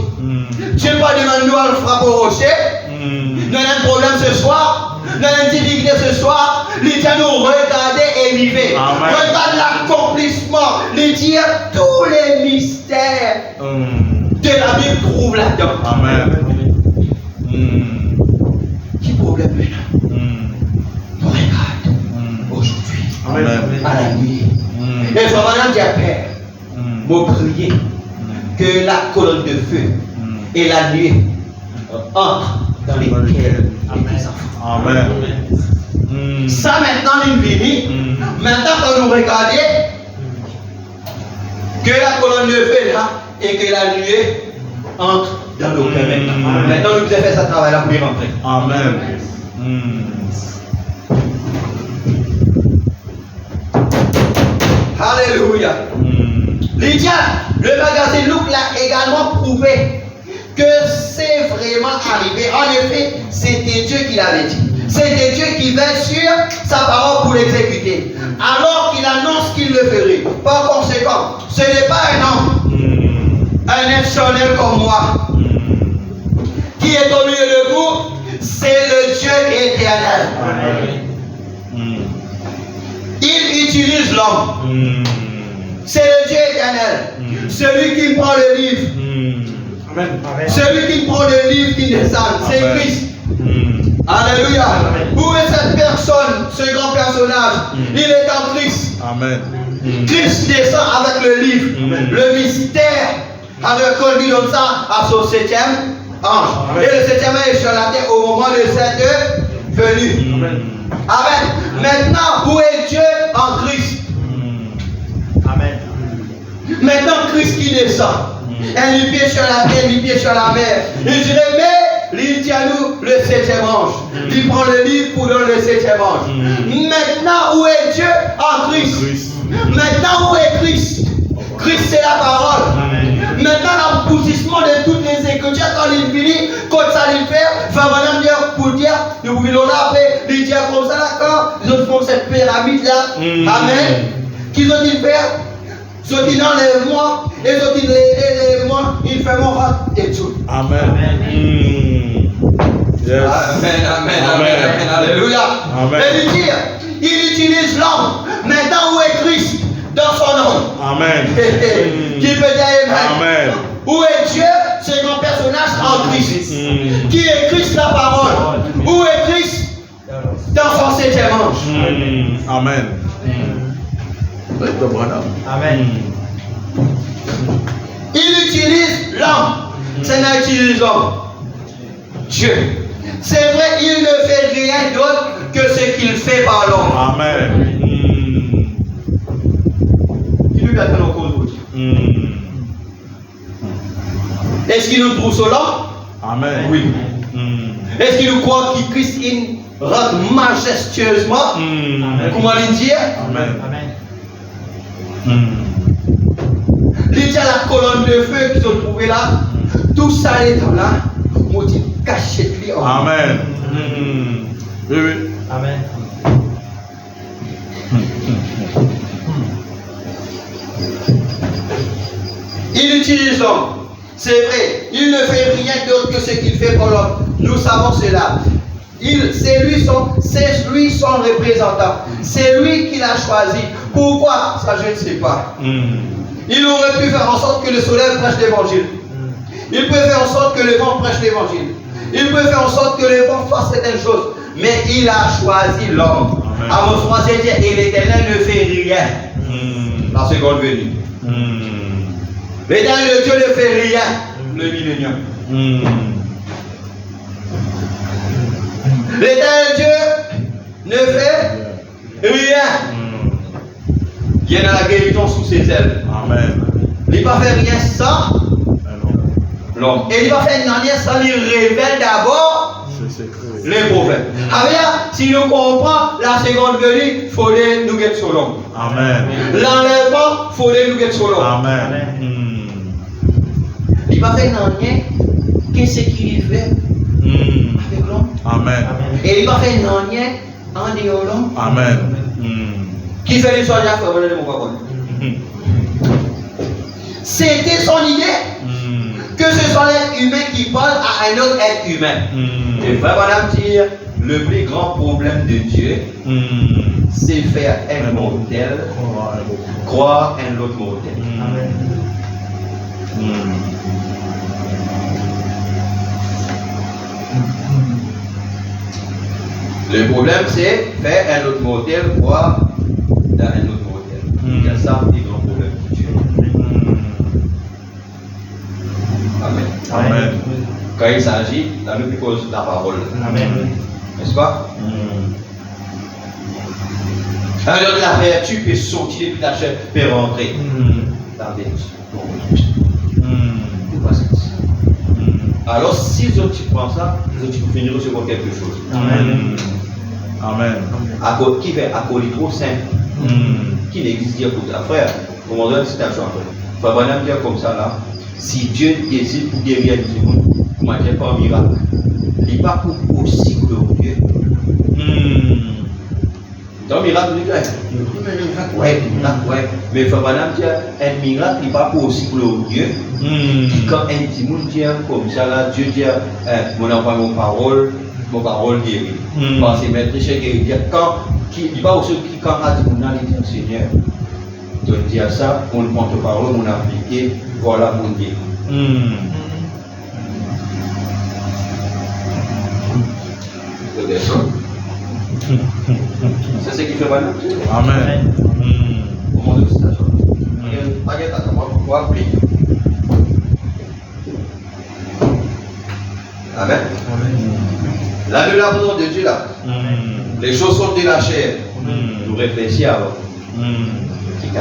Speaker 2: Dieu pas demandé nous à frapper au rocher. Nous avons un problème ce soir. Nous avons une difficulté ce soir. Il dit à nous regarder et vivre. Regarde l'accomplissement. Il dit tous les mystères de la Bible trouvent là-dedans.
Speaker 1: Amen.
Speaker 2: Qui problème maintenant? Nous regarde aujourd'hui.
Speaker 1: Amen.
Speaker 2: À la nuit. Et ça va dire Père, vous priez que la colonne de feu et la nuée entrent dans les cœurs des enfants.
Speaker 1: Amen.
Speaker 2: Ça maintenant, il vient. Maintenant, quand nous regardons que la colonne de feu là et que la nuée entrent dans nos cœurs maintenant. Maintenant, nous devons faire ce travail-là pour y rentrer.
Speaker 1: Amen.
Speaker 2: Alléluia. Lydia, le magasin Luc l'a également prouvé que c'est vraiment arrivé. En effet, c'était Dieu qui l'avait dit. C'était Dieu qui veille sur sa parole pour l'exécuter. Alors qu'il annonce qu'il le ferait. Par conséquent, ce n'est pas un homme, un exceptionnel comme moi, qui est au milieu de vous, c'est le Dieu éternel. Il utilise l'homme. C'est le Dieu éternel. Celui qui prend le livre. Celui qui prend le livre qui descend. C'est Christ. Alléluia. Où est cette personne, ce grand personnage? Il est en Christ.
Speaker 1: Amen.
Speaker 2: Christ descend avec le livre. Le mystère. Avec qu'on lui donne ça à son 7e ange. Et le 7e ange est sur la terre au moment de cette venue. Amen. Maintenant, où est Dieu en Christ?
Speaker 3: Amen.
Speaker 2: Maintenant, Christ qui descend. Un pied sur la terre, un pied sur la mer. Il dirait, mais il dit à nous le 7e ange. Il prend le livre pour donner le 7e ange. Maintenant, où est Dieu en Christ? Maintenant, où est Christ? Christ, c'est la parole. Maintenant, l'aboutissement de toutes les Écritures, quand il finit, quand ça lui fait, va maintenant dire pour dire, nous voulons l'appeler, lui dire comme ça, là, quand ils ont fait cette pyramide-là. Amen. Qu'ils ont-ils fait? Ils ont-ils enlève-moi, et ils ont-ils élève-moi, ils font mon rat et tout.
Speaker 1: Amen. Yes.
Speaker 2: Amen, amen, amen, amen, alléluia.
Speaker 1: Amen.
Speaker 2: Et lui dire, il utilise l'homme. Maintenant, où est Christ? Dans son nom.
Speaker 1: Amen.
Speaker 2: Qui peut dire amen?
Speaker 1: Amen.
Speaker 2: Où est Dieu? C'est mon personnage en Christ. Qui est Christ la parole? Où est Christ? Dans son 7e ange.
Speaker 1: Amen.
Speaker 3: Amen.
Speaker 2: Il utilise l'homme. C'est n'a utilise l'homme. Dieu. C'est vrai, il ne fait rien d'autre que ce qu'il fait par l'homme.
Speaker 1: Amen.
Speaker 2: Qui nous garde nos causes aujourd'hui? Est-ce qu'il nous trouve sur l'homme?
Speaker 1: Amen.
Speaker 2: Oui. Est-ce qu'il nous croit qu'il Christ rentre majestueusement? Comment le dire?
Speaker 1: Amen.
Speaker 2: Il dit à la colonne de feu qu'ils ont trouvé là, tout ça est dans là, maudit cachette-lui en
Speaker 1: Amen. Oui, oui.
Speaker 3: Amen.
Speaker 2: Il utilise l'homme. C'est vrai, il ne fait rien d'autre que ce qu'il fait pour l'homme. Nous savons cela. C'est lui son représentant. C'est lui qui l'a choisi. Pourquoi? Ça, je ne sais pas. Il aurait pu faire en sorte que le soleil prêche l'évangile. Il peut faire en sorte que le vent prêche l'évangile. Il peut faire en sorte que le vent fasse certaines choses. Mais il a choisi l'homme. Amos 3 dit, et l'Éternel ne fait rien. La seconde venue. L'Éternel, Dieu ne fait rien. Le millénium. L'Éternel Dieu ne fait rien. Il y a la guérison sous ses ailes.
Speaker 1: Amen.
Speaker 2: Il ne va faire rien sans l'homme. Et il va faire rien sans lui révéler d'abord les prophètes. Alors, si nous comprenons la seconde venue, il faut nous guetter sur l'homme.
Speaker 1: Amen.
Speaker 2: L'enlèvement, il faut nous guetter sur l'homme.
Speaker 1: Amen.
Speaker 2: Il va faire rien qu'est-ce qu'il fait avec l'homme.
Speaker 1: Amen.
Speaker 2: Et il va faire rien en dehors de l'homme.
Speaker 1: Amen.
Speaker 2: Qui fait l'histoire de la femme de mon papa. C'était son idée que Que ce soit l'être humain qui parle à un autre être humain. Et frère madame dire, le plus grand problème de Dieu, c'est faire un mortel croire un autre mortel. Le problème, c'est faire un autre mortel croire dans un autre mortel. C'est ça le grand problème de Dieu. Amen.
Speaker 1: Amen.
Speaker 2: Quand il s'agit, la même cause de la parole.
Speaker 3: Amen.
Speaker 2: N'est-ce pas? Alors l'affaire, tu peux sortir depuis ta chair, tu peux rentrer. Alors si les autres tu prends ça, les autres tu peux finir recevoir quelque chose.
Speaker 1: Amen. Amen.
Speaker 2: Qui fait acolytro simple, qui n'existe pas pour ta frère. Comment dire c'est un choix. Frère Branham dire comme ça là, si Dieu décide pour guérir du monde, pour manger pas un miracle, il n'est pas pour aussi glorieux. Dans le miracle, ouais. Mais il faut dire un miracle n'est pas aussi glorieux. Quand un petit monde dit comme ça, là, Dieu dit mon enfant, mon parole guérit. Parce que maintenant, quand il n'y a pas aussi qui, quand a dit mon âme, il dit Seigneur, donc dire ça, mon porte-parole, mon appliqué, voilà mon guéri. C'est ce qui fait mal.
Speaker 1: Amen.
Speaker 2: Comment de situation. Pourquoi appliquer? Amen. Là, de l'amour de Dieu, là, les choses sont de la chair. Nous réfléchissons alors. Qui a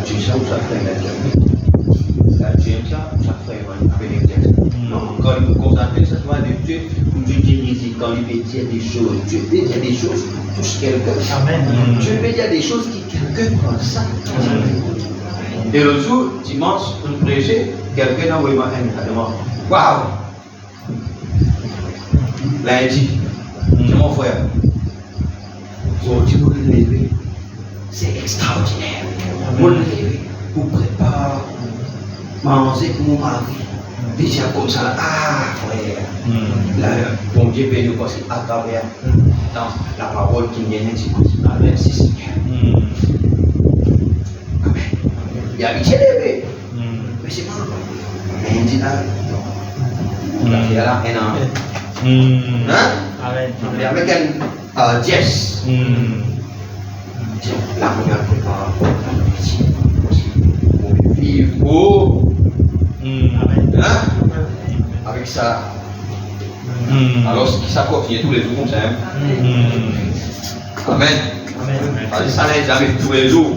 Speaker 2: tué ça ou ça fait un ça a tué ça ou ça fait un non, quand nous constatons ça, Dieu dit quand il peut dire des choses, Dieu peut dire des choses qui touchent quelqu'un.
Speaker 3: Amen.
Speaker 2: Dieu peut dire des choses qui quelqu'un prend ça. Et le jour, dimanche, on prêchait, quelqu'un a envoyé un demande. Waouh! Lundi, c'est mon frère. Tu peux le lever. C'est extraordinaire. Vous le lever, vous préparez, manger pour mon mari. Déjà comme ça, frère. Là, bon Dieu peut nous passer à travers dans la parole qui vient de Amen, si Seigneur. Amen. Il y a habitué levé. Mais c'est pas. Mais il dit là, il a là un an. Hein?
Speaker 3: Amen.
Speaker 2: Avec un dièse. La première préparation, pour vivre haut. Hein? Avec ça. Alors, ça continue tous les jours comme ça. Amen. Parce que ça n'est jamais tous les jours.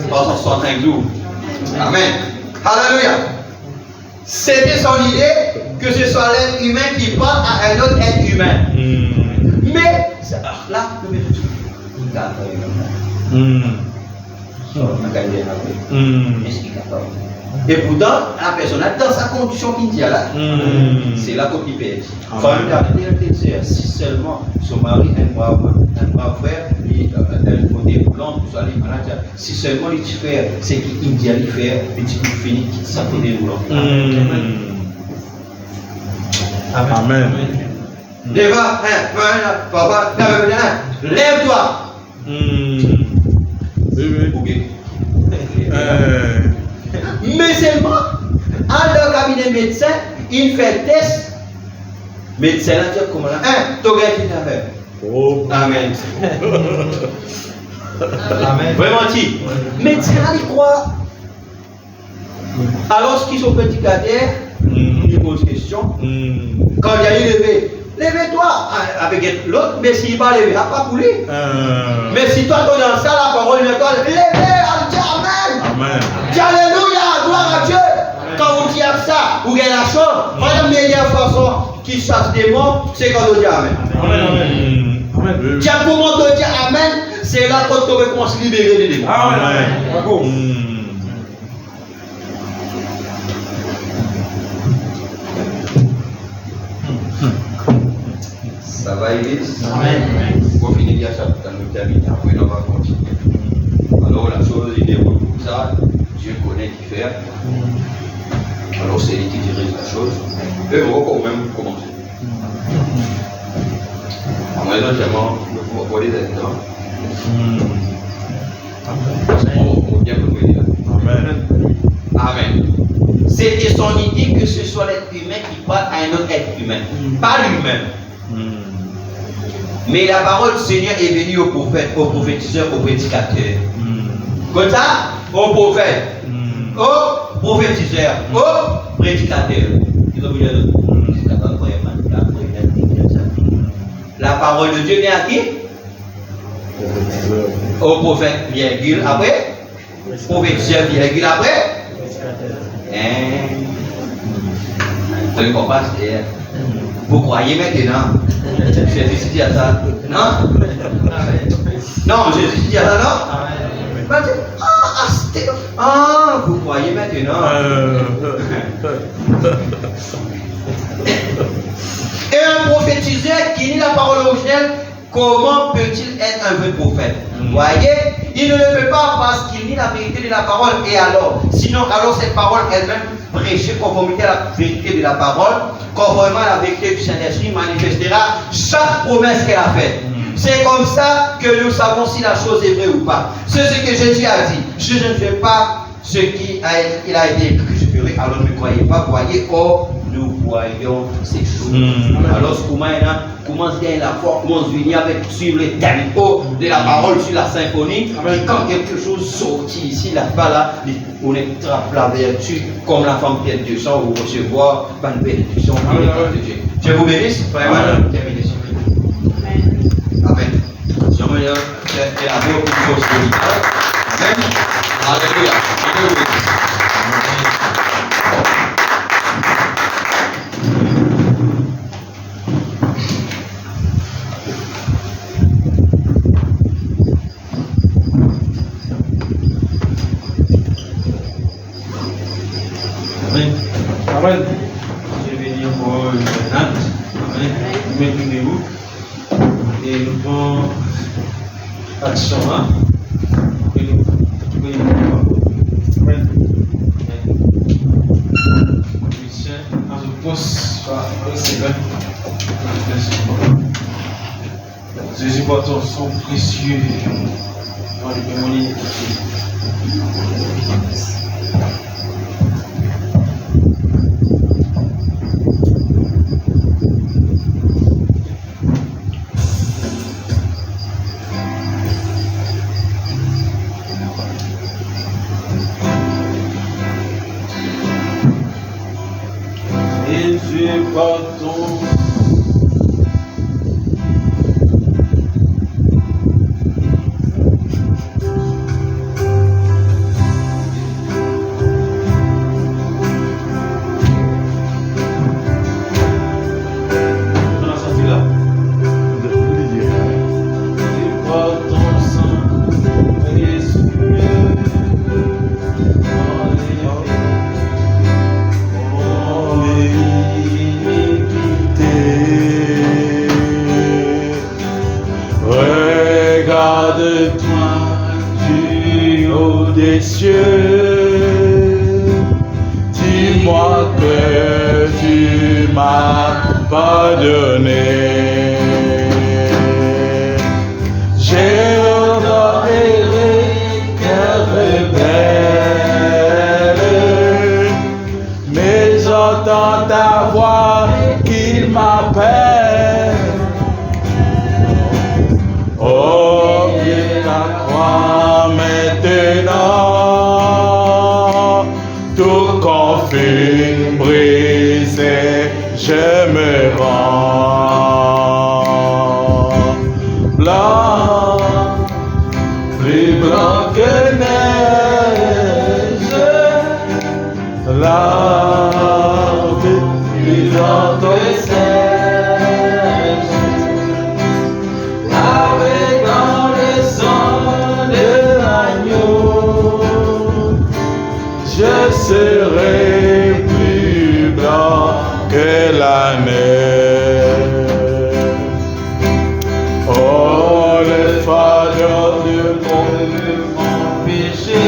Speaker 2: 365 jours. Amen. Alléluia. C'était son idée que ce soit l'être humain qui parle à un autre être humain. Mais, là, le méthode. Et pourtant, la personne a dans sa condition qu'il dit là, c'est là qu'on perd. Si seulement son mari est un brave frère, elle faut des plans, tout ça, les malades, si seulement il fait ce qu'il dit à lui faire, et tu finis, ça fait des boulons.
Speaker 1: Amen.
Speaker 2: Lève-toi, papa, lève-toi. Mais seulement, à leur cabinet médecin, il fait test. Médecin, là, tu comment là? Tu regardes qui t'a fait. Amen.
Speaker 3: Amen.
Speaker 2: Vraiment dit. Médecin, là, il croit. Alors, ce qui sont petits cadets, il pose question. Quand il y a eu levé, lève-toi avec l'autre, mais s'il va lever, il n'a pas coulé. Mais si toi, tu es dans ça, la parole de toi, levez, Amen.
Speaker 1: Amen.
Speaker 2: Dis alléluia, gloire à Dieu. Quand vous dites ça, vous gagnez la chance. La meilleure façon qui chasse des morts, c'est quand vous dites Amen.
Speaker 1: Amen.
Speaker 2: Tiens, pour moi, de dire Amen, c'est là qu'on te réconcilie libérer des démons.
Speaker 1: Amen.
Speaker 2: Ça va, Église?
Speaker 3: Amen.
Speaker 2: Pour finir bien ça, dans nous terminer, après on va continuer. Alors la chose, il déroule comme ça, Dieu connaît qui fait. Alors c'est lui qui dirige la chose. Eux vont quand même commencer. En vrai, notamment, vous voyez là-dedans. On vient de vous dire.
Speaker 1: Amen.
Speaker 2: Amen. C'était son idée que ce soit l'être humain qui parle à un autre être humain, pas lui-même. Mais la parole du Seigneur est venue au prophète, au prophétiseur, au prédicateur. Comme ça, au prophète, au prophétiseur, au prédicateur. La parole de Dieu vient à qui? Au prophète, virgule après. Prophétiseur, virgule après. Je comprends, vous croyez maintenant? Jésus dit à ça. Non? Non, Jésus dit à ça, non? Ah, vous croyez maintenant? Et un prophétiseur qui lit la parole originelle, comment peut-il être un vrai prophète? Vous voyez? Il ne le peut pas parce qu'il lit la vérité de la parole. Et alors? Sinon, alors cette parole elle-même prêchée conformément à la vérité de la parole, conformément à la vérité du Saint-Esprit, manifestera chaque promesse qu'elle a faite. C'est comme ça que nous savons si la chose est vraie ou pas. C'est ce que Jésus a dit. Je ne fais pas ce qu'il a été écrit que je ferai, alors ne croyez pas. Voyez, or, nous voyons ces choses. Alors, comment se gagner la foi, comment se venir avec suivre les tempos de la parole sur la symphonie. Et quand quelque chose sortit ici, là-bas, là, on attrape la vertu comme la femme pleine de sang ou recevoir une bénédiction. Je vous bénisse. Amen. Amen. J'aimerais faire la voix pour vos spirituels. Amen. Alléluia. Je vous bénisse.
Speaker 1: Amen. Amen. Je vais dire pour une natte. Amen. Maintenez-vous. Et nous prenons action. Et nous Amen. Christian, je pense par le Seigneur. Jésus porte son précieux dans les témoignages. Jésus pardon. On a senti là? Jésus pardon sang, Jésus. Regarde-toi du haut des cieux, dis-moi que tu m'as pardonné. J'ai honoré cœur rebelle, mais j'entends ta voix qui m'appelle. Oh, viens la croix maintenant, tout confine brisé, je me rends. Blanc, plus blanc que neige, la vie plus dans ton sein. Je serai plus blanc que la neige. Oh, le fardeau de mon péché,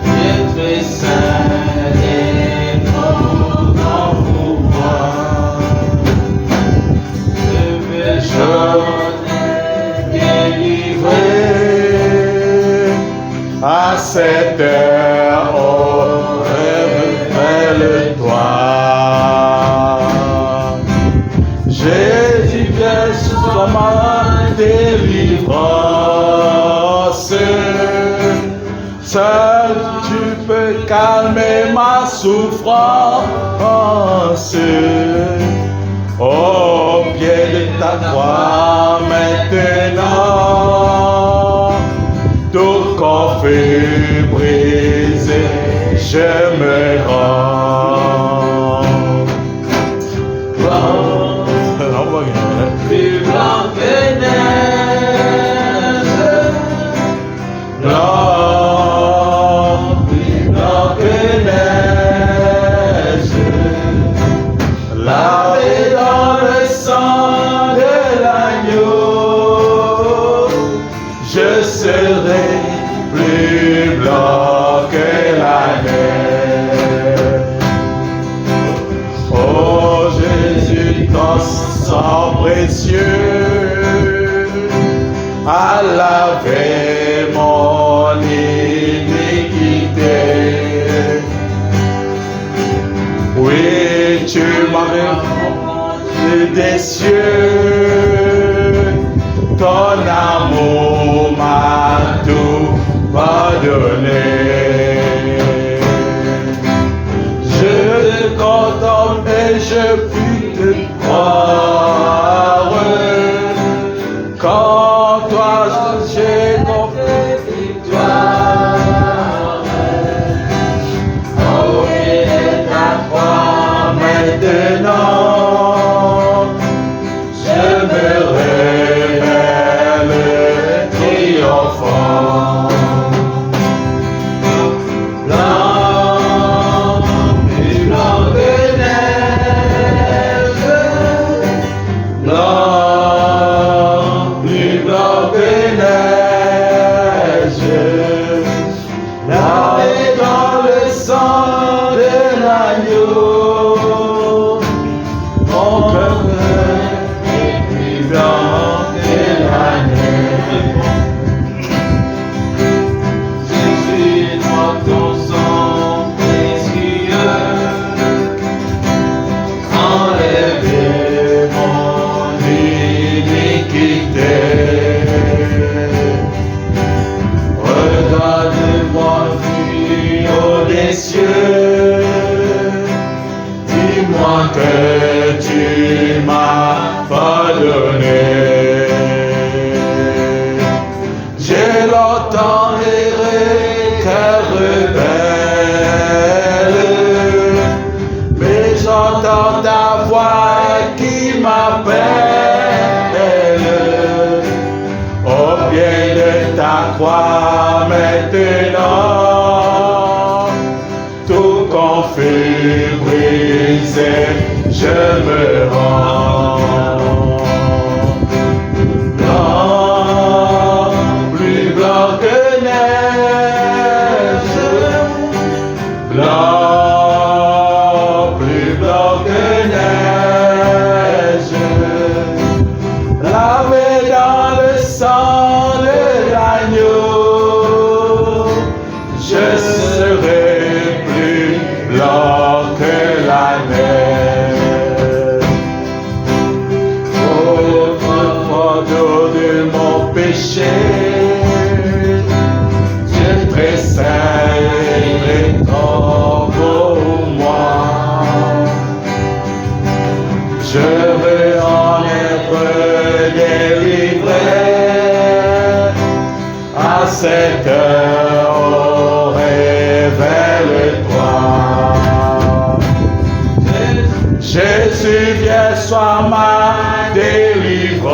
Speaker 1: Dieu très saint et cette heure, oh, révèle-toi. Jésus, viens sur ma délivrance. Seul tu peux calmer ma souffrance. Au pied de ta croix maintenant, tout corps fait briser, je me rends.
Speaker 2: Plus blanc que neige,
Speaker 1: Blanc, plus blanc que neige, lavé dans le sang de l'agneau, je serai plus blanc que la neige. Oh Jésus, ton sang précieux a lavé mon iniquité. Oui, tu m'as répondu des cieux, ton amour m'a tout pardonné. Je te contemple et je puis te croire. Quand toi j'ai compris victoire. Au pied de ta croix maintenant, je me révèle triomphant. Blanc, plus blanc que neige, blanc, plus blanc que neige, lavé dans le sang de l'agneau, mon cœur est plus blanc que la neige. Jésus, moi ton sang précieux, enlève mon iniquité. Regarde-moi vu haut des cieux, dis-moi que tu m'as pardonné. J'ai longtemps erré, cœur rebelle, mais j'entends ta voix qui m'appelle. Au pied de ta croix maintenant, tout confus brisé, je me rends. Blanc, plus blanc que neige, blanc, plus blanc que neige, lavé dans le sang de l'agneau, je serai plus blanc que la neige. Oh, fardeau de mon péché, Dieu très saint et grand pour moi. Je veux en être délivré. À cette heure, oh, révèle-toi. Jésus, viens, sois ma délivrance.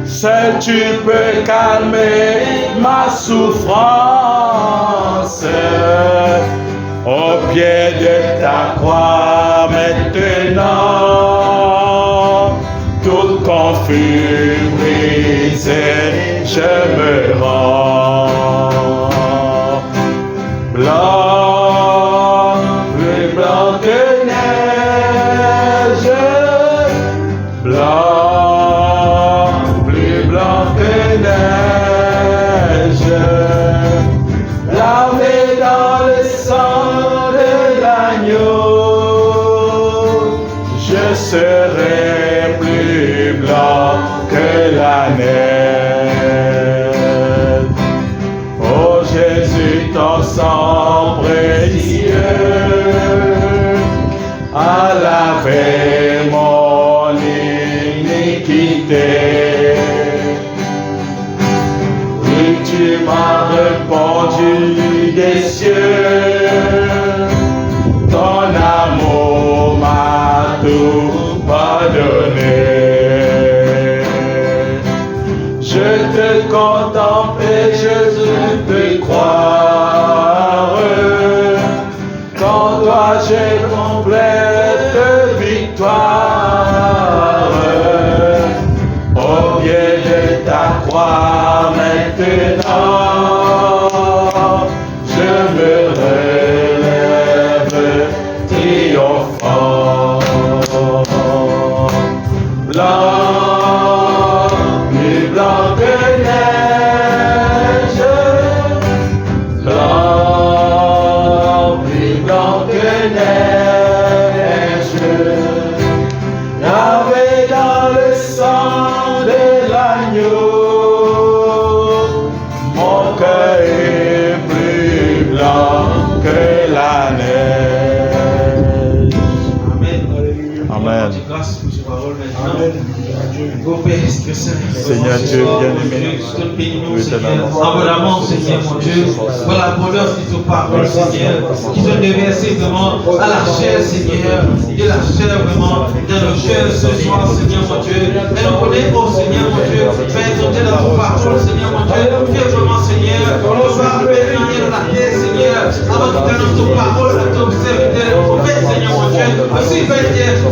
Speaker 1: Seul tu peux calmer ma souffrance. Au pied de ta croix maintenant, tout confus brisé, je me rends. Blanc, plus blanc que neige, blanc, plus blanc que neige. serai plus blanc que la neige. Oh Jésus, ton sang précieux a lavé mon iniquité. Oui, tu m'as répondu des cieux, ton amour m'a tout pardonné. Je te contemple et je peux croire qu'en toi j'ai complète victoire. Au pied de ta croix maintenant, je me relève triomphant. Blanc, plus blanc que neige, blanc, plus blanc que neige, lavé dans le sang de l'agneau, mon cœur est plus blanc que la neige. Amen.
Speaker 3: Grâce pour cette parole maintenant.
Speaker 1: Amen.
Speaker 3: Ô Père Esprit Saint,
Speaker 1: Seigneur Dieu bien-aimé,
Speaker 3: bénis-nous, Seigneur, abondamment, Seigneur, mon Dieu, pour l'abondance de tes paroles, Seigneur, qui sont déversées vraiment à la chair, Seigneur, et la chair vraiment dans nos cœurs ce soir, Seigneur, mon Dieu. Et nous connaissons, oh Seigneur, mon Dieu, Père, ton Dieu, dans ton parole, Seigneur, mon Dieu, fais vraiment, Seigneur, on va maintenant de la terre, Seigneur, avant que tu annonces ton parole à ton serviteur, le prophète, Seigneur, mon Dieu, aussi, Père,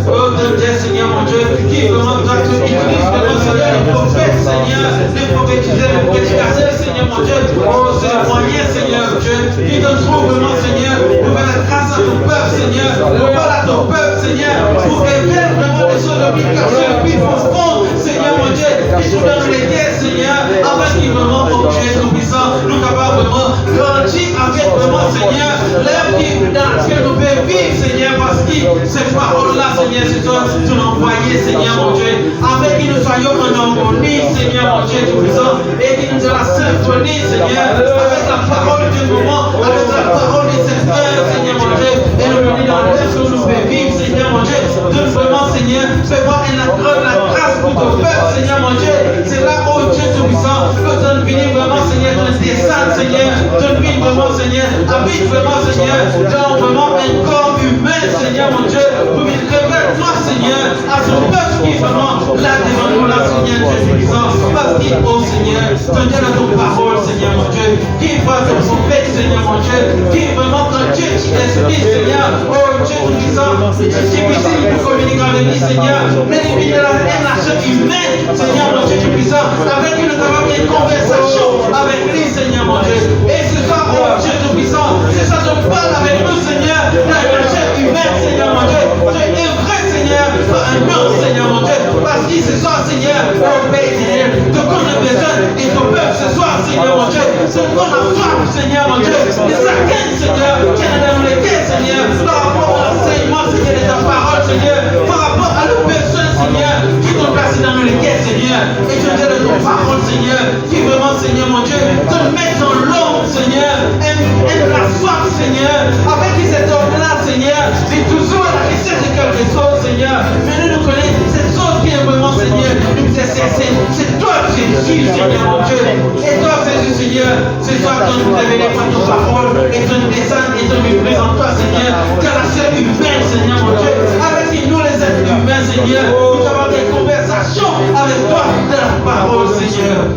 Speaker 3: oh ton Dieu, Seigneur, mon Dieu, qui vraiment doit te utiliser, Seigneur, le prophète, Seigneur, de prophétiser, le prédicateur, Seigneur, mon Dieu, oh, c'est le moyen, Seigneur, Dieu, qui te trouve vraiment, Seigneur, pour faire la grâce à ton peuple, Seigneur, pour parler à ton peuple, Seigneur, pour révéler vraiment les choses de vie cachées, le plus profond, Seigneur, mon Dieu, qui sont dans les guerres, Seigneur, afin qu'il vraiment, oh Dieu, tout-puissant, nous capables vraiment grandir avec vraiment, Seigneur, l'œuvre dans laquelle nous pouvons vivre, Seigneur, parce que ces paroles-là, Seigneur, c'est toi, tu l'as envoyé, Seigneur, mon Dieu, afin que nous soyons en harmonie, Seigneur, mon Dieu, tout-puissant, et que nous ayons la symphonie, Seigneur, avec la parole du moment, avec la parole de cette heure, Seigneur, mon Dieu, et nous venons dans l'œuvre que nous pouvons vivre, Seigneur, mon Dieu, donne vraiment, Seigneur, fais voir la grâce pour ton peuple, Seigneur, mon Dieu, c'est là, oh Dieu, tout-puissant, que donne venir vraiment, Seigneur, dans tes salles, Seigneur, donne venir vraiment, Seigneur, habite vraiment, Seigneur, dans vraiment un corps humain, Seigneur, mon Dieu, pour qu'il révèle toi, Seigneur, à son peuple qui est vraiment là devant nous, là, Seigneur, Dieu tout-puissant, parce qu'il, oh Seigneur, ton Dieu dans ton parole, Seigneur, mon Dieu, qui voit ton prophète, Seigneur, mon Dieu, qui est vraiment ton Dieu qui explique, Seigneur, oh Dieu tout-puissant, c'est difficile pour communiquer avec lui, Seigneur, mais il y a la chair humaine, Seigneur, mon Dieu tout-puissant, avec qui nous avons une conversation avec lui, Seigneur, mon Dieu, et ce soir, oh Dieu tout-puissant, c'est ça que tu parles avec nous, Seigneur, dans la chair humaine, Seigneur, mon Dieu, tu es vrai, Seigneur, un homme, Seigneur, mon Dieu, parce que ce soir, Seigneur, oh Père, Seigneur, de qu'on a besoin et ton peuple ce soir, Seigneur, mon Dieu, ce qu'on a soif, Seigneur, mon Dieu, de chacun, Seigneur, qui est dans le cœur, Seigneur, par rapport à l'enseignement, Seigneur, de ta parole, Seigneur, par rapport à nos personnes, Seigneur, qui t'ont placé dans le cœur, Seigneur, et je dis de ton parole, Seigneur, qui vraiment, Seigneur, mon Dieu, te met dans l'homme, Seigneur, et la soif, Seigneur, avec cet homme-là, Seigneur, c'est toujours la richesse de quelque chose, Seigneur, mais nous connaissons cette chose qui est vraiment, Seigneur, c'est toi, Jésus, Seigneur, mon Dieu, et toi, Jésus, Seigneur, c'est toi qui nous révèles par ton parole, et tu nous descends, et tu nous présentes, toi, Seigneur, car la chair humaine, Seigneur, mon Dieu, avec nous, les êtres humains, Seigneur, nous avons des conversations avec toi de la parole, Seigneur.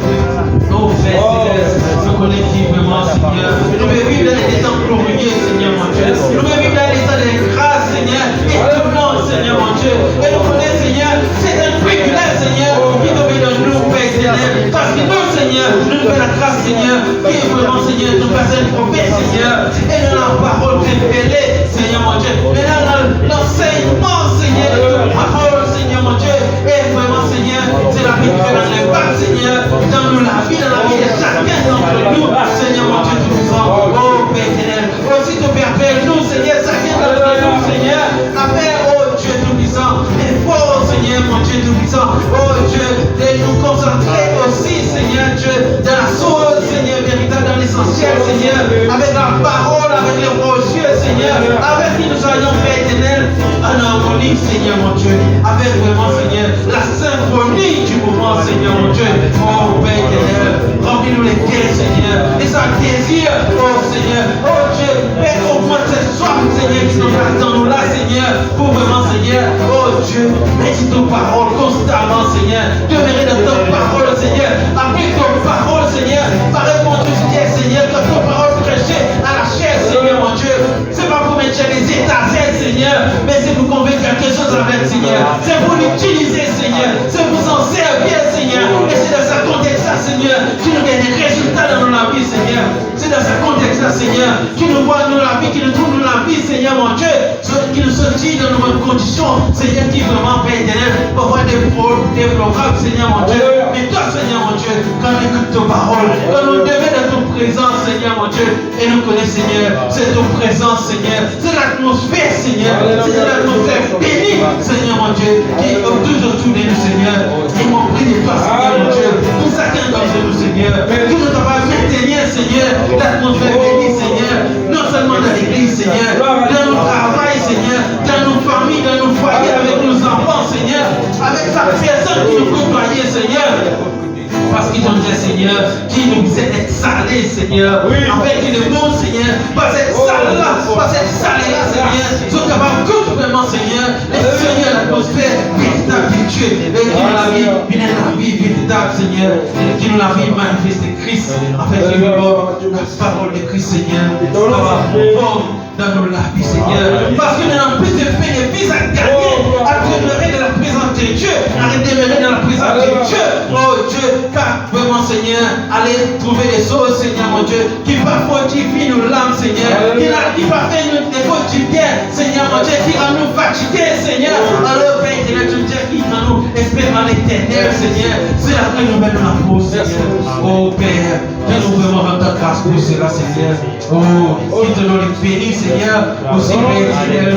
Speaker 3: Oh, Père Céleste, nous connaissons qui vraiment, Seigneur, nous voulons vivre dans les temps glorieux, Seigneur, mon Dieu, nous voulons vivre dans les temps de grâce, Seigneur, et tout le monde, Seigneur, mon Dieu, et nous connaissons, Seigneur, c'est un privilège, Seigneur, qui nous met dans nous, Père Céleste, parce que nous, Seigneur, nous nous fait la grâce, Seigneur, qui est vraiment, Seigneur, nous passer un prophète, Seigneur, et nous la parole révélée, Seigneur, mon Dieu, et dans l'enseignement, Seigneur, de ta parole, Seigneur, mon Dieu, et vraiment, Seigneur, c'est la vie que dans les pas, Seigneur, dans nous, la vie de chacun d'entre nous, Seigneur, mon Dieu, tout-puissant, oh, Père Céleste, aussi te faire nous, Seigneur, chacun d'entre nous, Seigneur, appelle, oh, Dieu tout-puissant, et bénis, Seigneur mon Dieu, avec vraiment, Seigneur, la symphonie du moment, Seigneur mon Dieu. Oh Père éternel, remplis-nous les cœurs, Seigneur, et ça désir, oh Seigneur, oh Dieu, Père, augmente cette soif, Seigneur, qui nous attend nous là, Seigneur, pour vraiment, Seigneur, oh Dieu, médite nos paroles constamment, Seigneur, demeurer dans ta parole, Seigneur, applique ton parole, Seigneur, paraît mon Dieu, Seigneur, que ton parole prêchée à la chair, Seigneur, mon Dieu, c'est pas pour mettre les étincelles, Seigneur, mais c'est pour convaincre quelque chose avec, Seigneur, c'est pour l'utiliser, Seigneur, c'est pour s'en servir, Seigneur, et c'est dans ce contexte-là, Seigneur, qui nous donne des résultats dans la vie, Seigneur, c'est dans ce contexte-là, Seigneur, qui nous voit dans la vie, qui nous trouve dans la vie, Seigneur, mon Dieu, qui nous sortit dans nos bonnes conditions, Seigneur, qui vraiment, Père éternel, pour voir des programmes, Seigneur, mon Dieu, mais toi, Seigneur, mon Dieu, quand on écoute tes paroles, quand on devait dans ton présence, Seigneur, mon Dieu, et nous connaît, Seigneur, c'est ton présence, Seigneur, c'est l'atmosphère, Seigneur, c'est l'atmosphère bénie, Seigneur, mon Dieu, qui est toujours autour de nous, Seigneur, et mon prie de toi, Seigneur, mon Dieu, pour chacun d'entre nous, Seigneur, qui nous a maintenir, Seigneur, l'atmosphère bénie, Seigneur, non seulement dans l'église, Seigneur, dans nos travail, Seigneur, dans nos familles, dans nos foyers, avec nos enfants, Seigneur, avec chaque personne qui nous côtoie, Seigneur. Parce qu'ils ont dit, Seigneur, qui nous aide d'être salés, Seigneur. Avec le monde, Seigneur, pas cette salle-là, pas cette salle-là, Seigneur. Sont capables de vraiment, Seigneur, les Seigneur, l'atmosphère véritable de Dieu. Et qui nous la vie, bien la vie véritable, Seigneur. Et qui nous la vie manifeste Christ. En fait, la parole de Christ, Seigneur. Dans nos vies, Seigneur. Parce que nous avons plus de bénéfices à gagner, à demeurer dans la présence de Dieu, à demeurer dans la présence de Dieu. Oh Dieu, car vraiment, Seigneur, allez trouver des choses, Seigneur, mon Dieu, qui va fortifier nos larmes, Seigneur, qui va faire nous des fautes du bien, Seigneur, mon Dieu, qui va nous fatiguer, Seigneur. Alors, Père éternel, tu dis qui va nous espérer en l'éternel, Seigneur. C'est là que nous mettons la pause, Seigneur. Oh Père, que nous vraiment rendre ta grâce pour cela, Seigneur. Oh, qui te nous les bénis, Seigneur, aussi Père éternel.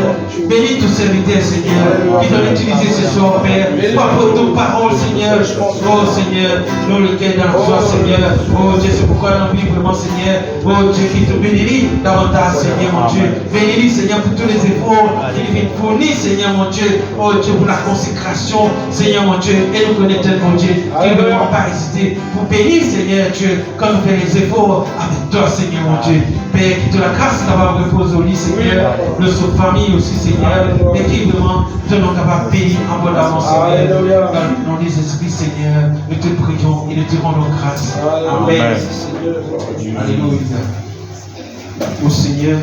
Speaker 3: Bénis tous serviteurs, Seigneur, qui t'ont utilisé ce soir, Père, pour ton parole, Seigneur. Oh Seigneur, nous le cœur dans la joie, Seigneur. Oh Dieu, c'est pourquoi nous vivons vraiment, Seigneur. Oh Dieu, qui te bénit davantage, Seigneur, mon Dieu. Bénis, Seigneur, pour tous les efforts qu'il vient fournir, Seigneur, mon Dieu. Oh Dieu, pour la consécration, Seigneur, mon Dieu. Et nous connaissons, mon Dieu, qui ne veut pas hésiter pour bénir, Seigneur, Dieu, quand nous faisons les efforts avec toi, Seigneur, mon Dieu. Père, qui te la grâce d'avoir reposé au lit, Seigneur, notre famille aussi, Seigneur, et qui vraiment te nous capables de bénir abondamment, Seigneur, dans le nom des esprits, Seigneur, nous te prions et nous te rendons grâce. Amen. Alléluia. Au Seigneur,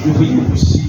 Speaker 3: nous prions aussi